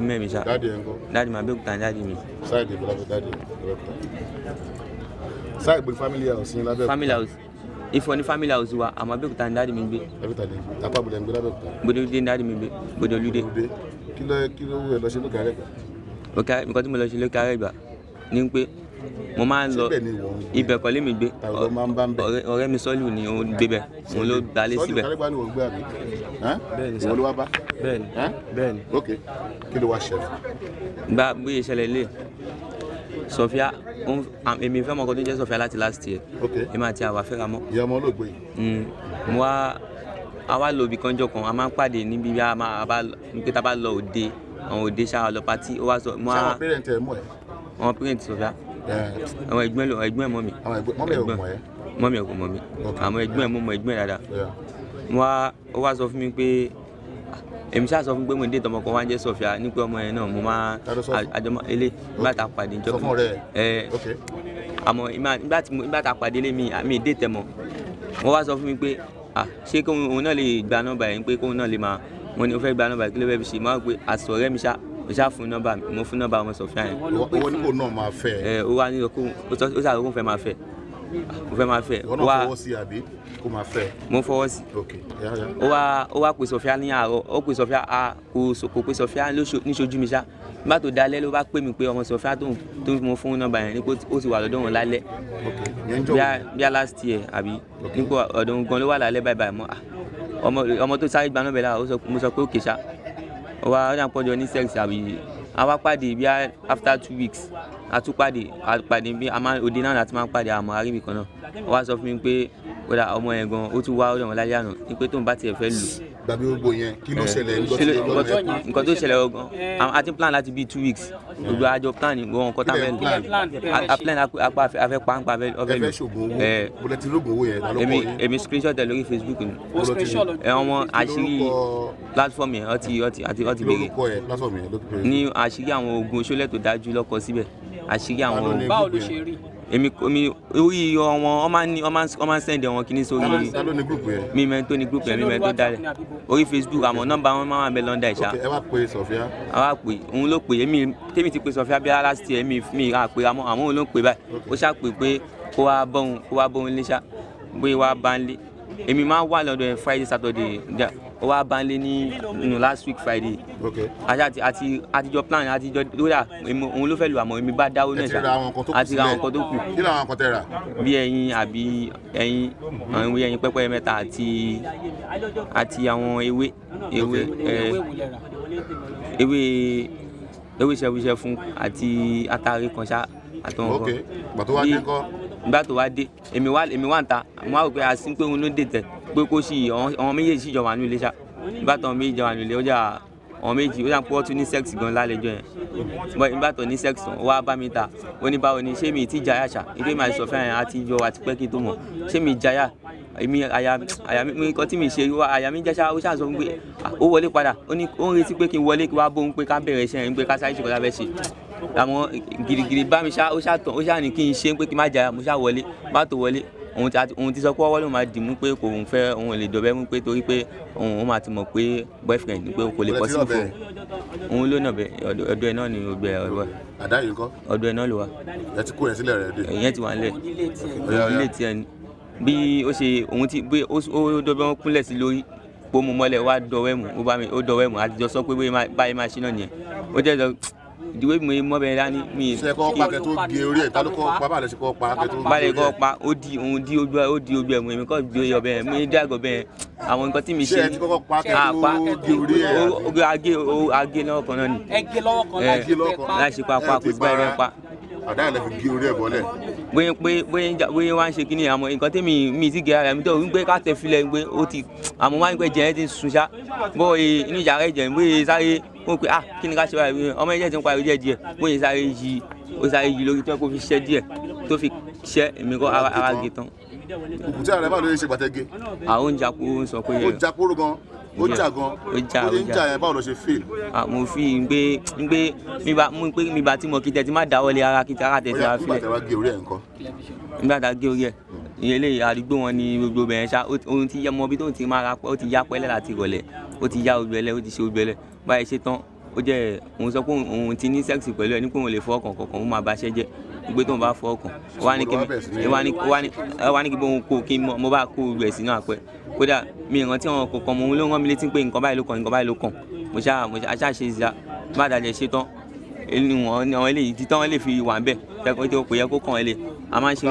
mẹ́mi ṣá. dáàdi ẹ ń kọ́. dáàdi mi Abẹ́òkúta ní dáàdi mi. sáàdì ìbò lábẹ́ dáàdi Abẹ́òkúta. sáà ìgbé family house ní l'Abẹ́òkúta. family house Ifọ̀ ní family house wa àmọ́ Abẹ́òkúta ní dáàdi mi gbé. Abẹ́òkúta ní apá bo lẹ́ ń gbé l'Abẹ́òkúta. Gbódòlúdé ní dáàdi mi gbé Gbódòlúdé. kí ló wù ẹ lọ ṣe lókè Àrẹ̀gbá. nǹkan tí mo lọ ṣe lókè Àrẹ̀gbá ní pé mo máa ń lọ ibẹ̀ kọ́ lé mi gbé ọ̀rẹ́ mi Soliu ni ó gbé bẹ̀ òun ló gbalé síbẹ̀. bẹ́ẹ̀ni sá bẹ́ẹ̀ni. ok kí ló wá ṣẹlẹ̀. gba bóyá ìṣẹ̀lẹ̀ lé Sofia èmi fẹ́ mọ ọkọ tó jẹ́ Sofia láti last year èmi àti àwa fẹ́ra mọ́. ìyá ọmọ olóògbé. mo wá àwa lọ ibì kanjọ kan a máa ń pàdé níbi bí a bá pé tá a bá lọ òde àwọn òde ṣáà lọ pátí ó wá sọ. ṣé àwọn parent ẹ mọ̀ ẹ́. àwọn parent Sofia àwọn ẹ̀gbọ́n mọ́ mi. àwọn ẹ̀gbọ́n mọ́ mi ò mọ̀ ẹ́. mọ́ mi ò mọ̀ mi àwọn ẹ̀gbọ́n mọ́ ẹ̀gbọ́n dáadáa. ó wá sọ fún mi pé èmi ṣáà sọ fún pé mo dé tọmọ kan wá ń jẹ́ Sofia ní pé ọmọ yẹn náà mo máa àjọmọ ilé nígbà tá a pàdé ìjọba. sọ fún ọ̀rẹ́ àmọ́ nígbà tá a pàdé ilé mi dé tẹ̀mọ́ wọ́n wá sọ fún mi pé ṣé kóun náà lè gba nọ́mbà yẹn pé kóun náà lè máa wọ́n ní ó fẹ́ gba nọ́mbà kí ló fẹ́ fi ṣe máa ń pè àṣọ ọ̀rẹ́ mi ṣá fún nọ́mbà mo fún nọ́mbà ọmọ Sofia yẹn. owó nípò náà máa fẹ́. ó wá ní ó ṣàkóso fẹ́ máa fẹ́ mo fẹ́ máa fẹ́. ìwọ náà fọwọ́ sí àbí kó máa fẹ́. mo fọwọ́ sí. ó wá pè Sofia ní àárọ̀ ó pè Sofia kò pè Sofia níṣojú mi ṣá nígbà tó dalẹ́ ló bá pè mí pé ọmọ Sofia tó mo fún nọ́mbà yẹn nípò ó ti wà lọ́dọ̀ wọn lálẹ́ bí a last year àbí nípò ọ̀dọ̀ gan ló wà lálẹ́ báyìí mọ́ ọmọ tó sáré gba nọ́mbà lára mo sọ pé ó kè ṣá ó wá ọjà pọ́jọ ní sex àbí àwa pàdé bí after 2 weeks àtúpàdé bí òde náà láti máa ń pàdé àmọ́ àríwí kan náà ó wá sọ fún mi pé kódà ọmọ yẹn gan ó tún wá ọ̀dọ̀ wọn lálẹ́ àná ní pé tóun bá tiẹ̀ fẹ́ lò. gbàgbé gbogbo yẹn kí ló ṣẹlẹ̀ nǹkan tó ṣẹlẹ̀ ọgàn a ti plan láti bí 2 weeks gbogbo àjọ plan gbogbo nǹkan tá a fẹ́ lò a plan apá afẹ́ pàǹpà ọfẹ́ lò. ẹ fẹ́ ṣògùn owó bọ́lẹ̀ tí lóògùn owó yẹn lálọ́ kọ́ yẹn. èmi screenshot ẹ lórí Facebook ni ọmọ àṣírí platform yẹn ọtí béèrè ní àṣírí àwọn oògùn oṣólẹ̀ tó dájú lọ́kọ síbẹ̀ àṣírí àwọn. báwo ló ṣe rí. èmi orí ọmọ ń sẹ́ndẹ̀ wọn kíní sórí mi mẹ́ tó ní group yẹn mi mẹ́ tó dálẹ̀ orí Facebook àmọ́ nọ́mbà wọn máa ń bẹ lọ́ndà ìṣá. ẹ wá pè Sofia. àwa pè òun ló pè èmi tèmi ti pè Sofia bí last year mi à pè àmọ́ òun ló pè báyìí ó ṣá pè pé kó wá bọ́hun lé ṣá bóyá wá bá ń lé èmi máa ń wà lọ́dọ̀ ẹ̀ Friday Saturday ó wá bá ń lé ní last week Friday àtijọ́ plan àtijọ́ lóyà òun ló fẹ́ lò àmọ́ èmi bá dáwó náà ṣá àti ra àwọn nǹkan tó kù. kí làwọn nǹkan tẹ rà. bí ẹyin àbí ẹyin àwọn ìwé ẹyin pẹ́pẹ́yẹ mẹ́ta àti àwọn ewé ṣẹ̀wúṣẹ̀ fún àti atare kan ṣá àtọ̀wọ̀n kan. gbà tó wá dé kọ́. nígbà tó wá dé èmi wà ń ta mo wá rò pé àsín pé òun ló dé tẹ̀ pé kó sì àwọn méjèèjì sì jọ wà nílé ṣá nígbà tó àwọn méjì jọ wà nílé ó jà àwọn méjì ó jà pé wọ́n tún ní sex gan lálẹ́jọ́ yẹn nígbà tó ní sex tán ó wá bá mi ta ó ní báwo ni ṣé mi ti jaya ṣá ìgbé máa sọ fún àyàn àti ìjọ àti pẹ́ kí n tó mọ̀ ṣé mi jaya èmi àyà mi nǹkan tí mi ṣe àyà mi jẹ́ṣá ó ṣàṣọ pé ó wọlé padà ó ń retí pé kí n wọlé kí wá bóun pé ká bẹ̀rẹ̀ iṣẹ́ yẹn pé ká sáré ṣe kọ́ta fẹ́ ṣe àmọ́ gidigidi bá mi ṣá ó ṣàtàn ó ṣàní kí n ṣe pé kí n má jaya mo ṣá wọlé bá tó wọlé òun ti sọ pé ọwọ́ ló máa dì mú pé kò ń fẹ́ òun lè dọ̀bẹ́ mú pé torí pé òun máa ti mọ̀ pé boyfriend ni pé kò lè pọ̀ sí fún òun ló nà bẹ́ ọ̀dọ̀ ẹ̀ náà ni ògbẹ́ ọ̀rọ̀ àdá yìí kọ́ ọ̀dọ̀ ẹ̀ náà ló wà. ẹ ti kó yẹn sílẹ̀ rẹ̀ dé. ìyẹn ti wà nílẹ̀ ilé tiẹ̀ ni bí ó ṣe òun ti bí ó dọ̀bẹ́ wọn kúnlẹ̀ sí lórí pé mo mọ́lẹ̀ wá dọ̀wẹ́ mu ó dọ̀wẹ́ mu àtijọ́ sọ pé báyìí máa ṣí náà nìyẹn ó jẹ́ lọ ìdíwé mi mọ́ bẹ́ẹ̀ dání mi. ṣe kọ́ pa kẹ́ tó gé orí ẹ̀ ta ló kọ́ pa báyìí ṣe kọ́ pa kẹ́ tó gé orí ẹ̀. báyìí kọ́ pa ó di ojú ẹ̀ mú èmi kọ́ gbé ọbẹ̀ ẹ̀ mi dí àgọ́ bẹ́ẹ̀ àwọn nǹkan tí mi ṣe. ṣé ẹ ti kọ́kọ́ pa kẹ́ tó gé orí ẹ̀. agé lọ́wọ́ kan náà ni. ẹ gé lọ́wọ́ kan láì ṣe pa kò sí báyìí bẹ́ẹ̀ pa. àdá ẹ̀ lẹ́ fi gé orí ẹ̀ bọ́lẹ̀. bóyá wá ń ṣe kíní àmọ́ nǹkan tí mi ti gé ara mi tó ń gbé ká tẹ filẹ̀ gbé ó ti àmọ́ wá ń gbé jẹ́ ẹ́ ti sùn ṣá bọ́ inú ìjà rẹ̀ jẹ́ bóyá sáré ó pe kí ni ká ṣe báyìí ọmọ ẹ̀jẹ̀ ti ń pariwo díẹ̀ bóyá sáré yí lórí tí wọ́n kò fi ṣẹ́ díẹ̀ tó fi ṣẹ́ èmi kọ́ ara gé tán. òkùtí ààrẹ báwo ló ṣe gbàtẹ́gẹ́. àwọn oúnjẹ àpò ń sọ pé. ó jà kóró gan ó jà gan ó jà yẹn báwo ló ṣe feel. mo fi ń gbé mi bá tí mo kí tẹ ti má dáwọ́lé ara kí tẹ tẹ ti wá fílẹ̀. nígbà tí wàá gé orí ẹ̀ nǹkan. nígbà tá a gé orí ẹ̀ ìyẹlẹ àdúgbò wọn ni gbogbo bẹ̀rẹ̀ ṣá ohun ti yẹ mọ bí tóun ti máa ra pẹ́ ó ti yá pẹ́lẹ́ láti ìrọ̀lẹ́ ó ti yá ojú ẹlẹ́ ó ti ṣe ojú ẹlẹ́ báyìí ṣe tán ó jẹ́ òun sọ pé òun ti ní sẹ́ẹ̀sì pẹ̀lú ẹ̀ ní pé òun lè fọ́ ọkàn kankan òun máa bá ṣẹ́ jẹ́ gbé tóun bá fọ́ ọkàn wá ní kí bóun kó kí mo bá kó rẹ̀ sínú àpẹ kódà mi ìrántí àwọn kankan mo ló rán mi létí pé nǹkan báyìí ló kàn mo ṣáà ṣe ìzá bá dàjẹ́ ṣe tán àwọn eléyìí títán wọn lè fi wà ń bẹ̀ kò yẹ kó kàn wọ́n lé a máa ń ṣe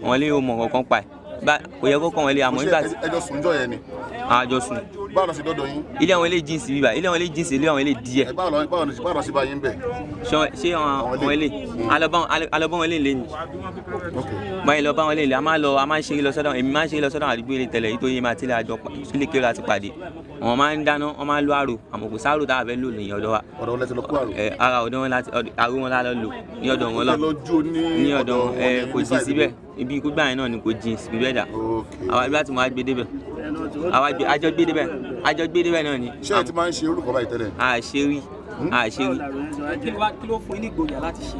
wọ́n lé yóò mọ̀ kankan pa ẹ̀ kò yẹ kó kàn wọ́n lé àmọ́ nígbà tí ẹjọ́ sùn jọ yẹn ni. àjọ sùn. báwo lọ sí dọ́dọ̀ yín. ilé àwọn ilé jíǹsì bíbá ilé àwọn ilé jíǹsì ilé àwọn ilé díẹ̀. báwo lọ sí bá yín bẹ̀. ṣé àwọn ilé alọ́bọ̀n wọn lè lé ní. báyìí lọ bá wọn lè lé a máa ń ṣeré lọ sọ́dọ̀ èmi máa ń ṣeré lọ sọ́dọ̀ àdúgbò ilé tẹ̀lẹ̀ nítorí máa tilẹ̀ àjọ sílé kí ó láti pàdé wọn máa ń dáná wọn máa ń lo àrò àmọ́ kò sáàrò tá a fẹ́ lò ní ọ̀dọ̀ wa. ọ̀dọ̀ wọn lẹ́sẹ̀ lọ kó àrò. ara ọ̀dọ̀ wọn láti àrò wọn lálọ́ lò ní ọ̀dọ̀ wọn lọ ní ọ̀dọ̀ wọn kò jìn síbẹ̀ ibi Kugba yẹn náà ni kò jìn síbẹ̀ dà àwa ibi láti mọ àgbé débẹ̀ àjọ gbé débẹ̀ náà ni. ṣé ẹ ti máa ń ṣe orúkọ báyìí tẹ́lẹ̀? àṣírí. kí ló fún yín ní ìgboyà láti ṣe?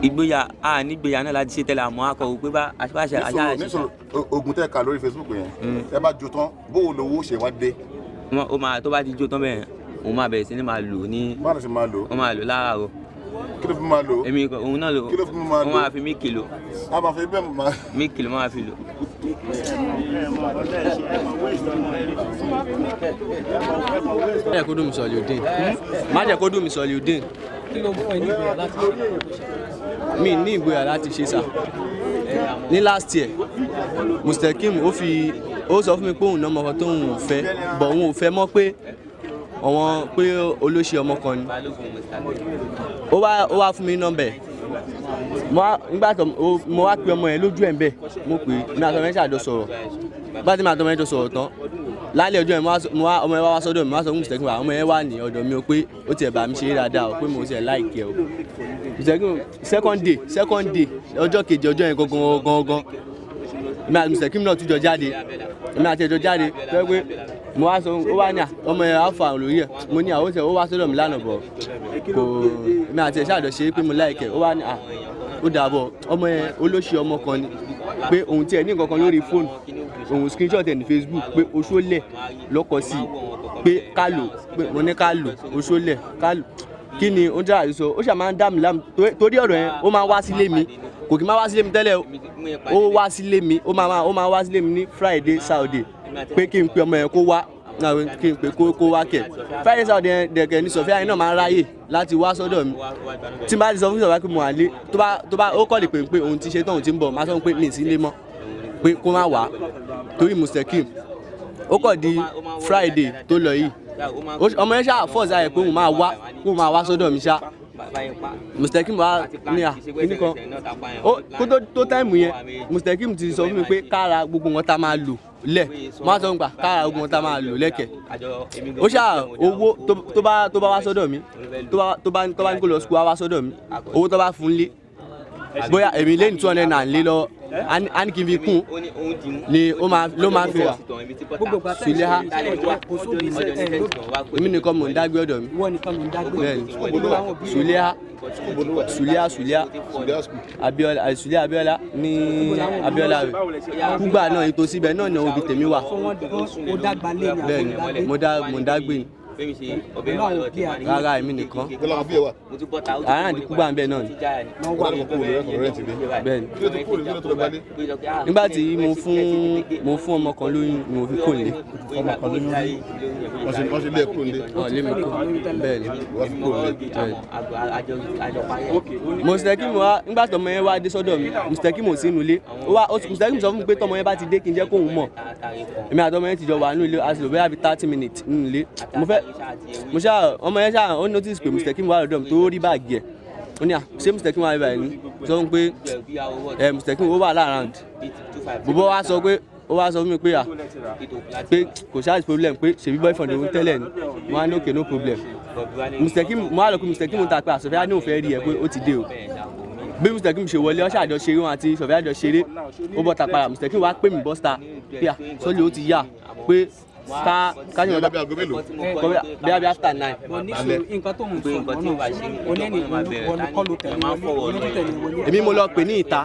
ìgboyà nígboyà náà láti ṣe tẹ́lẹ̀ àmọ́ akọ̀wé pé bá àṣàṣe àṣàṣe. nísòro oògùn tẹ́ ka lórí Facebook yẹn ẹ bá jó tán bó o lówó ṣe wá dé. ó máa tó bá ti jó tán bẹ́ẹ̀ òun máa bẹ̀rẹ̀ sí ni máa lò ní. báwo ló ṣe máa lò? ó máa lò láàárọ̀. kí ló fi máa lò? èmi òun náà lò. kí ló fi máa lò? ó máa fi mí kìlò. a máa fi bẹ́ẹ̀ máa. mí kìlò máa fi lò. má jẹ́ kó dùn mí Soliudeen má jẹ́ kó dùn mí Soliudeen. kí ló fún ẹ ní ìgboyà láti ṣe? mi ní ìgboyà láti ṣe sà ní last year Musteqeem ó sọ fún mi pé òun náà mọ̀kàn tóun fẹ́ bọ̀ òun ò fẹ́ mọ́ pé àwọn pé olóṣì ọmọ kan ni ó wá fún mi nọ́mbà ẹ̀ nígbà tó mo wá pe ọmọ yẹn lójú ẹ̀ ń bẹ̀ mo pè é ní àtọ́ mẹ́ta àjọ sọ̀rọ̀ bá ti máa tọ́ mẹ́jọ sọ̀rọ̀ tán lálẹ́ ọjọ́ yẹn ọmọ yẹn wá sọ́dọ̀ mi wá sọ fún Musteqeem ọmọ yẹn wà ní ọ̀dọ̀ mi o pé ó tiẹ̀ bá mi ṣe é dáadáa o pé mo tiẹ̀ láìkẹ́ o Musteqeem second day ọjọ́ kejì ọjọ́ yẹn gangan èmi àti Musteqeem náà tún jọ jáde èmi àti ẹjọ jáde pé mo wá sọ ó wá ní ọmọ yẹn á fa lórí ẹ̀ mo ní àwọn ó wá sọ́dọ̀ mi lánàá bọ̀ kò èmi àti ẹ̀ṣẹ́ àjọṣe pé mo láìkẹ́ ó wá ní ó dàbọ̀ ọmọ yẹn olóṣì ọmọ kan ni pé òun tiẹ̀ ní nǹkan kan lórí fóònù òun screenshot ẹ̀ ní Facebook pé oṣoolẹ̀ lọ́kọ̀ sí pé ká lò pé mo ní ká lò oṣoolẹ̀ ká lò kí ni ó ń dára sọ ó ṣà máa ń dá mi láàmú torí ọ̀rọ̀ yẹn ó máa ń wá sílé mi kò kí máa wá sílé mi tẹ́lẹ̀ ó wá sílé mi ó máa wá sílé mi ní Friday Saturday pé kí n pe ọmọ yẹn kó wá kí n pe kó wá kẹ̀ Friday Saturday yẹn dẹ̀kẹ̀ ní Sofia yẹn náà máa ń ráyè láti wá sọ́dọ̀ mi tí n bá ti sọ fún Sofia pé mo wà lé tó bá ó kọ́ lè pè pé òun ti ṣe tán òun ti ń bọ̀ máa sọ pé mi ì sí lé mọ́ pé kó má wá torí Musteqeem ó kọ̀ di Friday tó lọ yìí ọmọ yẹn ṣáà fọ́ọ̀sì ayẹ pé òun máa wá sọ́dọ̀ mi ṣá Musteqeem wá ní kíní kan kó tó táìmù yẹn Musteqeem ti sọ fún mi pé kára gbogbo wọn tá máa lò lẹ̀ má sọ nípa kára gbogbo wọn tá máa lò lẹ́kẹ̀ ó ṣáà owó tó bá wá sọ́dọ̀ mi tó bá ní kó lọ sukùl wá sọ́dọ̀ mi owó tó bá fún lé bóyá èmi lé ní 200 náà lé lọ a ní kí n fi kún ni ló máa fi wà Suleha èmi nìkan mò ń dágbé ọ̀dọ̀ mi bẹ́ẹ̀ni Suleha Abiola ní Abiola rẹ Kugba náà ètò síbẹ̀ náà ni òbí tèmi wà bẹ́ẹ̀ni mo ń dágbé ni rárá èmi nìkan àárín àdí Kugba ń bẹ náà ni bẹ́ẹ̀ni nígbà tí mo fún ọmọ kan lóyún ni mo fi kò lé wọ́n ṣe lé ẹ̀kọ́ lé. lé mi kò bẹ́ẹ̀ni Musteqeem wá nígbà tí ọmọ yẹn wá dé sọ́dọ̀ mi Musteqeem ò sí inú ilé Musteqeem sọ fún mi pé tọmọ yẹn bá ti dé kí n jẹ́ kóun mọ̀ èmi àtọmọ yẹn ti jọ wà nínú ilé a sì lò bẹ́ẹ̀ bí 30 minutes nínú ilé mo ṣáà ọmọ yẹn ṣáà ó notice pé Musteqeem wà lọ́dọ̀ mi tó rí báàgì ẹ̀ ó ní ṣé Musteqeem wà báyìí ni sọ fún pé Musteqeem ó wà láàrán bùbọ́ wa sọ pé ó wá sọ fún mi pé kò ṣáà problem pé ṣèbí boyfriend òun tẹ́lẹ̀ ni mo á ní okay no problem Musteqeem mo á lọ pé Musteqeem ta pé Sofia ní òun fẹ́ rí ẹ pé ó ti dé o bí Musteqeem ṣe wọlé ọṣà àjọ ṣeré wọn àti Sofia àjọ ṣeré ó bọ́ ta padà Musteqeem wá pè mí bọ́sítà pé Soliu ó ti yá pé ká ní ọ̀dà bí a bí after 9. nǹkan tó ń sọ ọ̀nà onẹ́ni kọlu tẹ̀lé èmi mo lọ pè ní ìta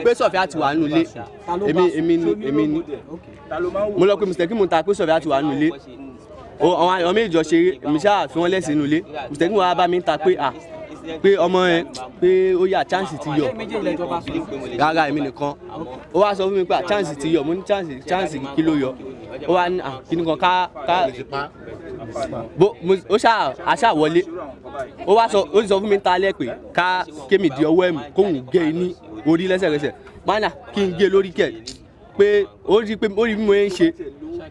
pé Sofia ti wà nínú ilé èmi ni mo lọ pé Musteqeem ta pé Sofia ti wà nínú ilé àwọn méjì jọ ṣeré èmi ṣáà fi wọ́n lẹ́sìn nínú ilé Musteqeem wá bá mi ta pé ọmọ yẹn pé ó yà chance ti yọ rárá èmi nìkan ó wá sọ fún mi pé chance ti yọ mo ní chance kí ló yọ ó wá ní kíní kan ká ó ṣáà wọlé ó wá sọ ó sì sọ fún mi ta lẹ́ pé ká kémi di ọwọ́ ẹ̀mú kóhùn gé ní orí lẹ́sẹ̀kẹsẹ̀ mánà kí n gé lórí kẹ̀ pé ó rí bí mo ń ṣe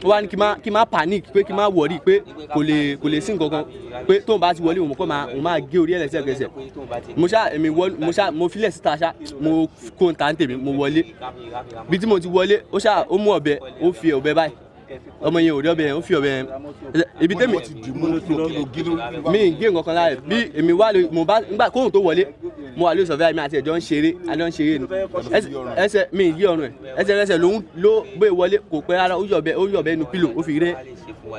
ó wá ní kí n má panic pé kí n má worry pé kò lè sí nǹkan kan pé tóun bá ti wọlé òun kọ́ máa gé orí ẹ̀ lẹ́sẹ̀kẹsẹ̀ mo filẹ̀ síta ṣá mo kó n ta ń tèmi mo wọlé bí tí mo ti wọlé ó mú ọ̀bẹ ó fi ọ̀bẹ báyìí ọmọ yẹn ò rí ọ̀bẹ yẹn ó fi ọ̀bẹ yẹn ibi tẹ́mi mi ń gé nǹkan kan lára bí èmi wà lórí mo bá nígbà kóhùn tó wọlé mo wà lórí Sofia mi àti ẹ̀jọ́ ń ṣeré ni ẹsẹ̀ mi ń gé ọrùn ẹ̀ ẹsẹ̀ ló gbé wọlé kò pẹ́ rárá ó yọ̀bẹ inú pílò ó fi rẹ́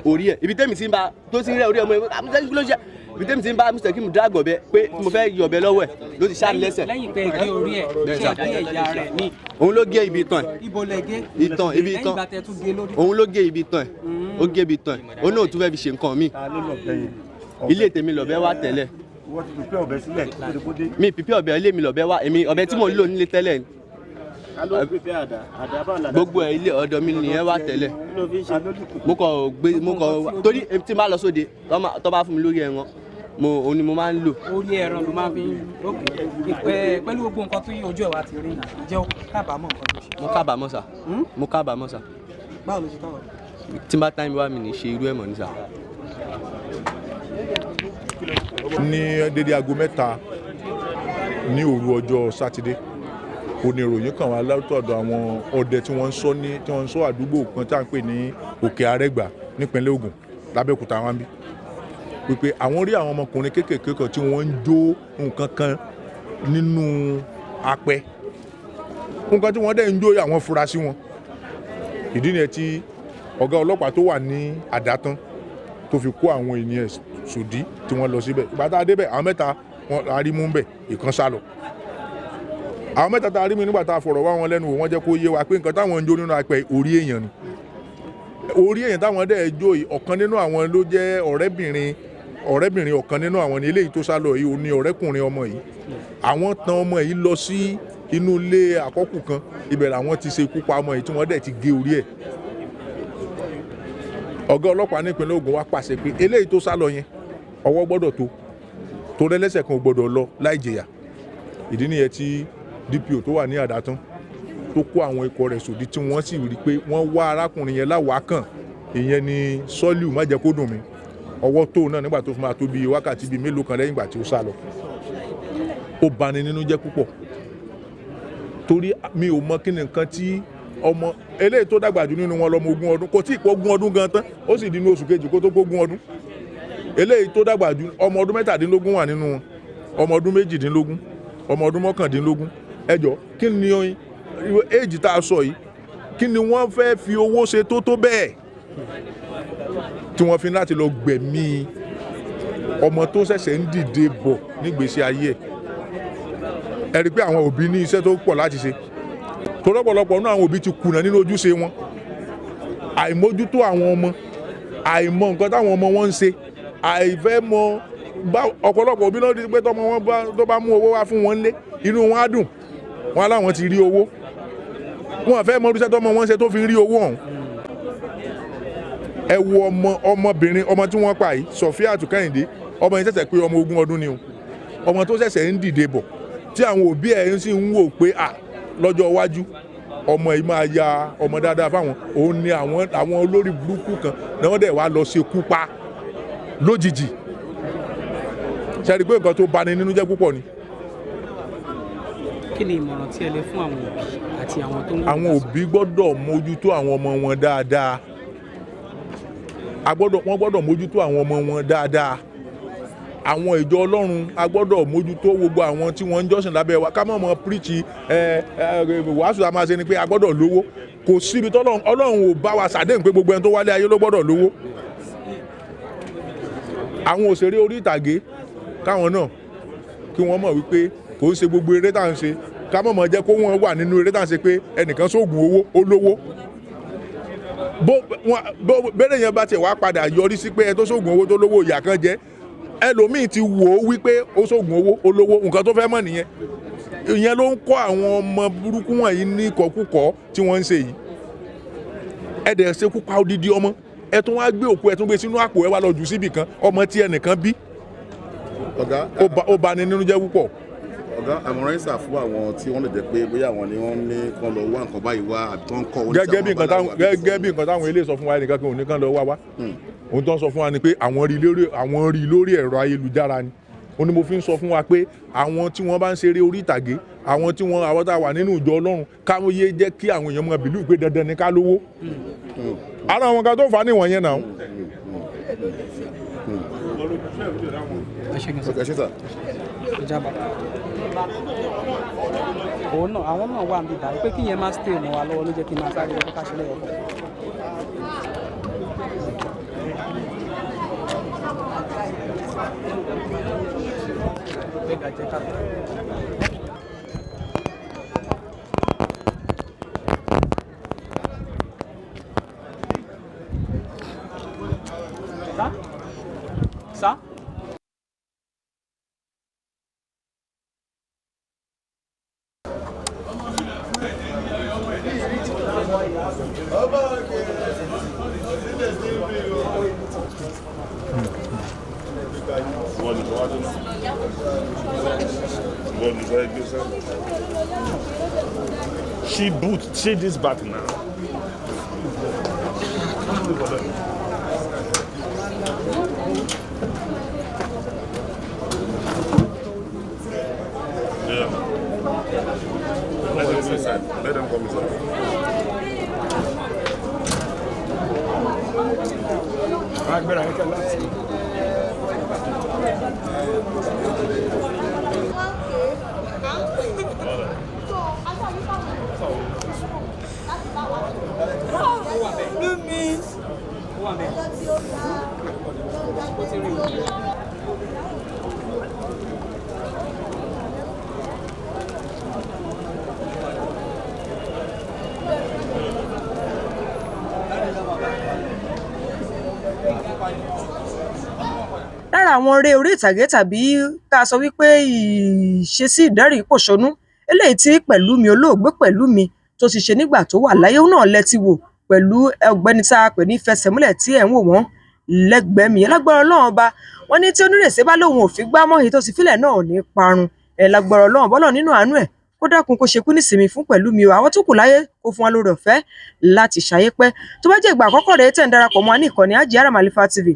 orí ẹ̀ ibi tẹ́mi ti ń bá tó ti ń rẹ́ orí ọmọ yẹn àmúṣẹ́jú ló ṣe ibi tẹ́mi ti ń bá Musteqeem drágọ̀ bẹ pé mo fẹ́ yọ̀bẹ lọ́wọ́ ẹ̀ ló ti ṣá mi lẹ́sẹ̀. lẹ́yìn pé gé orí ẹ̀ ṣe gé ẹ̀yà rẹ̀ ní. òun ló gé ibi itan ẹ̀. ibo lẹ gé. itan ibi itan òun ló gé ibi itan ẹ̀ ó gé ibi itan ẹ̀ òun náà tún fẹ́ fi ṣe nǹkan míì. ilé tèmi lọ̀bẹ wà tẹ́lẹ̀. mi pípẹ́ ọ̀bẹ ilé mi lọ̀bẹ wà èmi ọ̀bẹ tí mò ń lò nílé tẹ́lẹ̀ ni. gbogbo ẹ̀ ilé ọ̀dọ̀ mi nìyẹn wà tẹ́lẹ̀. mo kọ̀ torí tí n bá lọ sóde tó bá fún mi lórí ẹran òun ni mo máa ń lò. orí ẹran ló máa fi ń lókè pẹ̀lú gbogbo nǹkan tó yí ojú ẹ̀ wá ti rí ìjẹ́ kábàámọ̀ nǹkan tó ṣe. mo kábàámọ̀ sà. báwo ló ṣe kábàámọ̀. tí n bá táyìn wá mi ní ṣe irú ẹ̀ mọ̀ ní sà. ní dédé aago 3 ní òru ọjọ́ sátidé oníròyìn kan wá látọ̀dọ̀ àwọn ọdẹ tí wọ́n ń ṣọ́ àdúgbò kan tí a ń pè ní Òkè Arẹ́gbà nípínlẹ̀ Ògùn Labeokuta wọn bí wípé àwọn rí àwọn ọmọkùnrin kéékèèké kan tí wọ́n ń jó nǹkan kan nínú apẹ nǹkan tí wọ́n dẹ̀ ń jó àwọn fura sí wọn ìdí nìyẹn tí ọ̀gá ọlọ́pàá tó wà ní àdátán tó fi kó àwọn ènìyàn sòdí tí wọ́n lọ síbẹ̀ ìgbà tá a débẹ̀ àwọn 3 wọn la rí mú bẹ̀ ìkan sá lọ àwọn 3 tá a rí mú nígbà tá a fọ̀rọ̀ wá wọn lẹ́nu wò wọ́n jẹ́ kó yé wa pé nǹkan táwọn ń jó nínú apẹ orí èèyàn ni orí èèyàn táwọn dẹ̀ jó ọ̀kan nínú àwọn ló jẹ́ ọ̀rẹ́bìnrin ọ̀kan nínú àwọn ní eléyìí tó sá lọ yìí ó ní ọ̀rẹ́kùnrin ọmọ yìí àwọn tan ọmọ yìí lọ sí inú ilé àkọ́kù kan ibẹ̀ làwọn ti ṣe ikú pa ọmọ yìí tí wọ́n dẹ̀ ti gé orí ẹ̀ ọ̀gá ọlọ́pàá nípínlẹ̀ Ògùn wá pàṣẹ pé eléyìí tó sá lọ yẹn ọwọ́ gbọ́dọ̀ tó rẹ́lẹ́sẹ̀ kan ò gbọ́dọ̀ lọ láì jìyà ìdí nìyẹn tí DPO tó wà ní àdátán tó kó àwọn ikọ̀ rẹ̀ sòdí tí wọ́n sì rí pé wọ́n wá arákùnrin yẹn láwàákàn ìyẹn ni Soliu má jẹ́ kó dùn mí ọwọ́ tó náà nígbà tó fi máa tó bí wákàtí bíi mélòó kan lẹ́yìn ìgbà tí ó sá lọ ó bani nínú jẹ́ púpọ̀ torí mi ò mọ kí ni nǹkan tí ọmọ eléyìí tó dàgbà jù nínú wọn lọ́mọ 20 ọdún kò tí ì pọ̀ 20 ọdún gan tán ó sì di ní oṣù kejì kó tó pọ̀ 20 ọdún eléyìí tó dàgbà jù ọmọ ọdún 17 wà nínú wọn ọmọ ọdún 18 ọmọ ọdún 19 ẹjọ́ kí ni éèjì tá a sọ yìí kí ni wọ́n fẹ́ fi owó ṣe tó bẹ́ẹ̀ tí wọ́n fi láti lọ gbẹ̀mí ọmọ tó ṣẹ̀ṣẹ̀ ń dìde bọ̀ nígbésí ayé ẹ̀ rí pé àwọn òbí ní iṣẹ́ tó pọ̀ láti ṣe tọ́lọ́pọ̀lọpọ̀ náà àwọn òbí ti kùnà nínú ojúṣe wọn àìmójútó àwọn ọmọ àìmọ̀ nǹkan táwọn ọmọ wọn ń ṣe àìfẹ́ mọ ọ̀pọ̀lọpọ̀ òbí náà ti pé tọ́mọ wọn tó bá mú owó wá fún wọn lé inú wọn á dùn wọn láwọn ti rí owó wọn fẹ́ mọ irúṣẹ́ tọ́mọ wọn ṣe tó fi rí owó ọ̀hún ẹ wo ọmọbìnrin ọmọ tí wọ́n pa yìí Sofia Kẹ́hìndé ọmọ yẹn ṣẹ̀ṣẹ̀ pé ọmọ 20 ọdún ni o ọmọ tó ṣẹ̀ṣẹ̀ ń dìde bọ̀ tí àwọn òbí ẹ̀ sì ń wò pé lọ́jọ́ iwájú ọmọ yìí máa ya ọmọ dáadáa fáwọn òun ni àwọn olórí burúkú kan náà wọ́n dẹ̀ wá lọ ṣekú pa lójijì ṣe rí pé nǹkan tó bani nínú jẹ́ púpọ̀ ni. kí ni ìmọ̀ràn tí ẹ lè fún àwọn òbí àti àwọn tó ń gbọ́? àwọn òbí gbọ́dọ̀ mójútó àwọn ọmọ wọn dáadáa wọ́n gbọ́dọ̀ mójútó àwọn ọmọ wọn dáadáa àwọn ìjọ Ọlọ́run a gbọ́dọ̀ mójútó gbogbo àwọn tí wọ́n ń jọ́sìn lábẹ́ wa ká mọ̀ píríkì wàásù a máa ṣe ni pé a gbọ́dọ̀ lówó kò síbi tọ́lọ́run Ọlọ́run ò bá wa ṣàdéhùn pé gbogbo ẹni tó wálé ayé ló gbọ́dọ̀ lówó àwọn òṣèré orí ìtàgé káwọn náà kí wọ́n mọ̀ wípé kò ń ṣe gbogbo eré tá à ń ṣe ká mọ̀ jẹ́ kó wọ́n wà nínú eré tá à ń ṣe pé ẹnìkan sóògùn owó ó lówó bẹ́ẹ̀ yẹn bá tiẹ̀ wá padà yọrí sí pé ẹ tó sóògùn owó tó lówó ìyà kan jẹ́ ẹlòmíì ti wò ó wípé ó sóògùn owó olówó nǹkan tó fẹ́ mọ̀ nìyẹn ìyẹn ló ń kọ́ àwọn ọmọ burúkú wọ̀nyí ní ìkọkúkọ tí wọ́n ń ṣe yìí ẹ̀dẹ̀ ṣekú pa odidi ọmọ ẹ tún wá gbé òkú ẹ tún gbé sínú àpò ẹ wá lọ jù síbì kan ọmọ tí ẹnìkan bí ó bà ní nínú jẹ́ púpọ̀. ọ̀gá àmọ̀ràn yín sà fún àwọn tí wọ́n lè jẹ́ pé bóyá àwọn ni wọ́n ní kán lọ wá nǹkan báyìí wá àbí tó ń kọ́ gẹ́gẹ́ bí nǹkan táwọn eléyìí sọ fún wa ẹnìkan kan ò ní kán lọ wá ohun tó ń sọ fún wa ni pé àwọn rí lórí ẹ̀rọ ayélujára ni ó ní mo fi ń sọ fún wa pé àwọn tí wọ́n bá ń ṣeré orí ìtàgé àwọn tá a wà nínú ìjọ Ọlọ́run káwọn yé jẹ́ kí àwọn èèyàn mọ bìlú pé dandan ni ká lówó ara àwọn kan tó fà á níwọ̀n yẹn náà. òun náà àwọn náà wà níbi ìbàdí pé kí yẹn máa stay mọ́ wa lọ́wọ́ ló jẹ́ kí n máa sáré lọ́kọ́ káṣílẹ̀ ọkọ̀. Sá? She this back now. Yeah. Let them come inside. Let them come inside. Right, better. I can last. lára àwọn eré orí ìtàgé tàbí ká sọ wípé ìṣesí ìdẹ́rìn-ín-pòṣónú eléyìí tí Pẹ̀lúmi olóògbé Pẹ̀lúmi tó ti ṣe nígbà tó wà láyé náà lẹ́tí wò pẹ̀lú ọ̀gbẹ́ni tá a pè ní Fẹsẹ̀múlẹ̀ tí ẹ̀ ń wò wọ́n lẹ́gbẹ̀ẹ́ mi lágbára Ọlọ́run ọba wọ́n ní tí onírèsé bá lóun ò fi gbá mọ́ èyí tó ti fílẹ̀ náà ò ní parun lágbára Ọlọ́run bọ́lọ̀ nínú àánú ẹ̀ kó dákun kó ṣekú nísìmí fún Pẹ̀lúmi o àwọn tó kù láyé kó fún wa lórí ọ̀fẹ́ láti ṣayé pẹ́ tó bá jẹ́ ìgbà àkọ́kọ́ rẹ̀ tẹ̀ ń darapọ̀ mọ́ ní ìkànnì Ajiara Malifa TV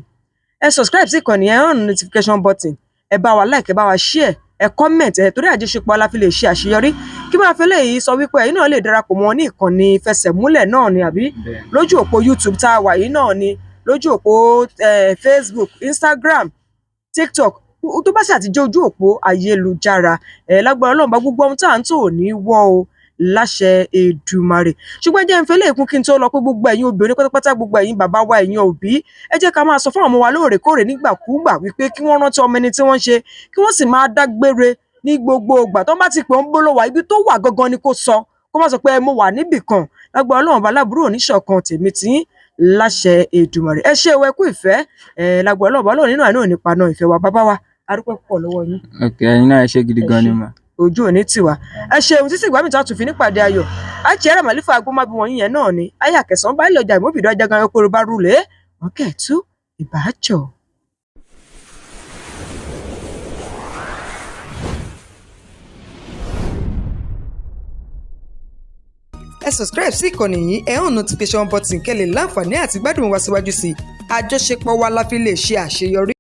ẹ subscribe sí ìkànnì ẹ hàn notification button ẹ bá wa like ẹ bá wa share ẹ comment ẹ torí àjọṣepọ̀ aláfi lè ṣe àṣeyọrí kí máa fi léyìí sọ wípé ẹ̀yin náà lè darapọ̀ mọ́ ní ìkànnì Fẹsẹ̀múlẹ̀ náà ni àbí lójú òpó YouTube tá a wà yìí náà ni lójú òpó Facebook Instagram TikTok tó bá sì àtijọ́ ojú òpó ayélujára lágbára Ọlọ́run bá gbogbo ohun tá à ń tò ní wọ́ o láṣẹ Èdùmàrè ṣùgbọ́n jẹ́ ń fẹ́ lẹ́ẹ̀kún kí n tó lọ pé gbogbo ẹ̀yin obìnrin pátápátá gbogbo ẹ̀yin bàbá wa ẹ̀yin òbí ẹ jẹ́ ká máa sọ fún àwọn ọmọ wa lóòrèkóòrè nígbàkúùgbà wípé kí wọ́n rántí ọmọ ẹni tí wọ́n ṣe kí wọ́n sì máa dágbére ní gbogbo ìgbà tó bá ti pè ń bólówà ibi tó wà gangan ni kò sọ kó má sọ pé mo wà níbì kan lágbára Ọlọ́run bá lábúrò oníṣọ̀kan tèmi tí láṣẹ Èdùmàrè ẹ ṣé o ẹ kú ìfẹ́ lágbára Ọlọ́run bá lóun nínú àánú nípa náà ìfẹ́ wa bàbá wa arúpẹ́ pọ̀ lọ́wọ́ yín. ẹ̀yin náà ẹ ṣé gidi gan ni mà. ojú òní tiwa ẹ ṣeun títí ìgbà mìíràn tún fi nípàdé ayọ̀ Ajiara Malifa agbómábí wọn yẹn náà ni ayé àkẹsàn bá ilé ọjà ìmọ̀bìdó ajagan ẹ̀kọ́ bá rúlé wọn kẹ́ẹ̀tú ìbájọ́. ẹ subscribe sí ìkànnì yìí ẹ hàn notification button kẹ́ lè láǹfààní àti gbádùn wa síwájú sí i àjọṣepọ̀ wa la fi lè ṣe àṣeyọrí.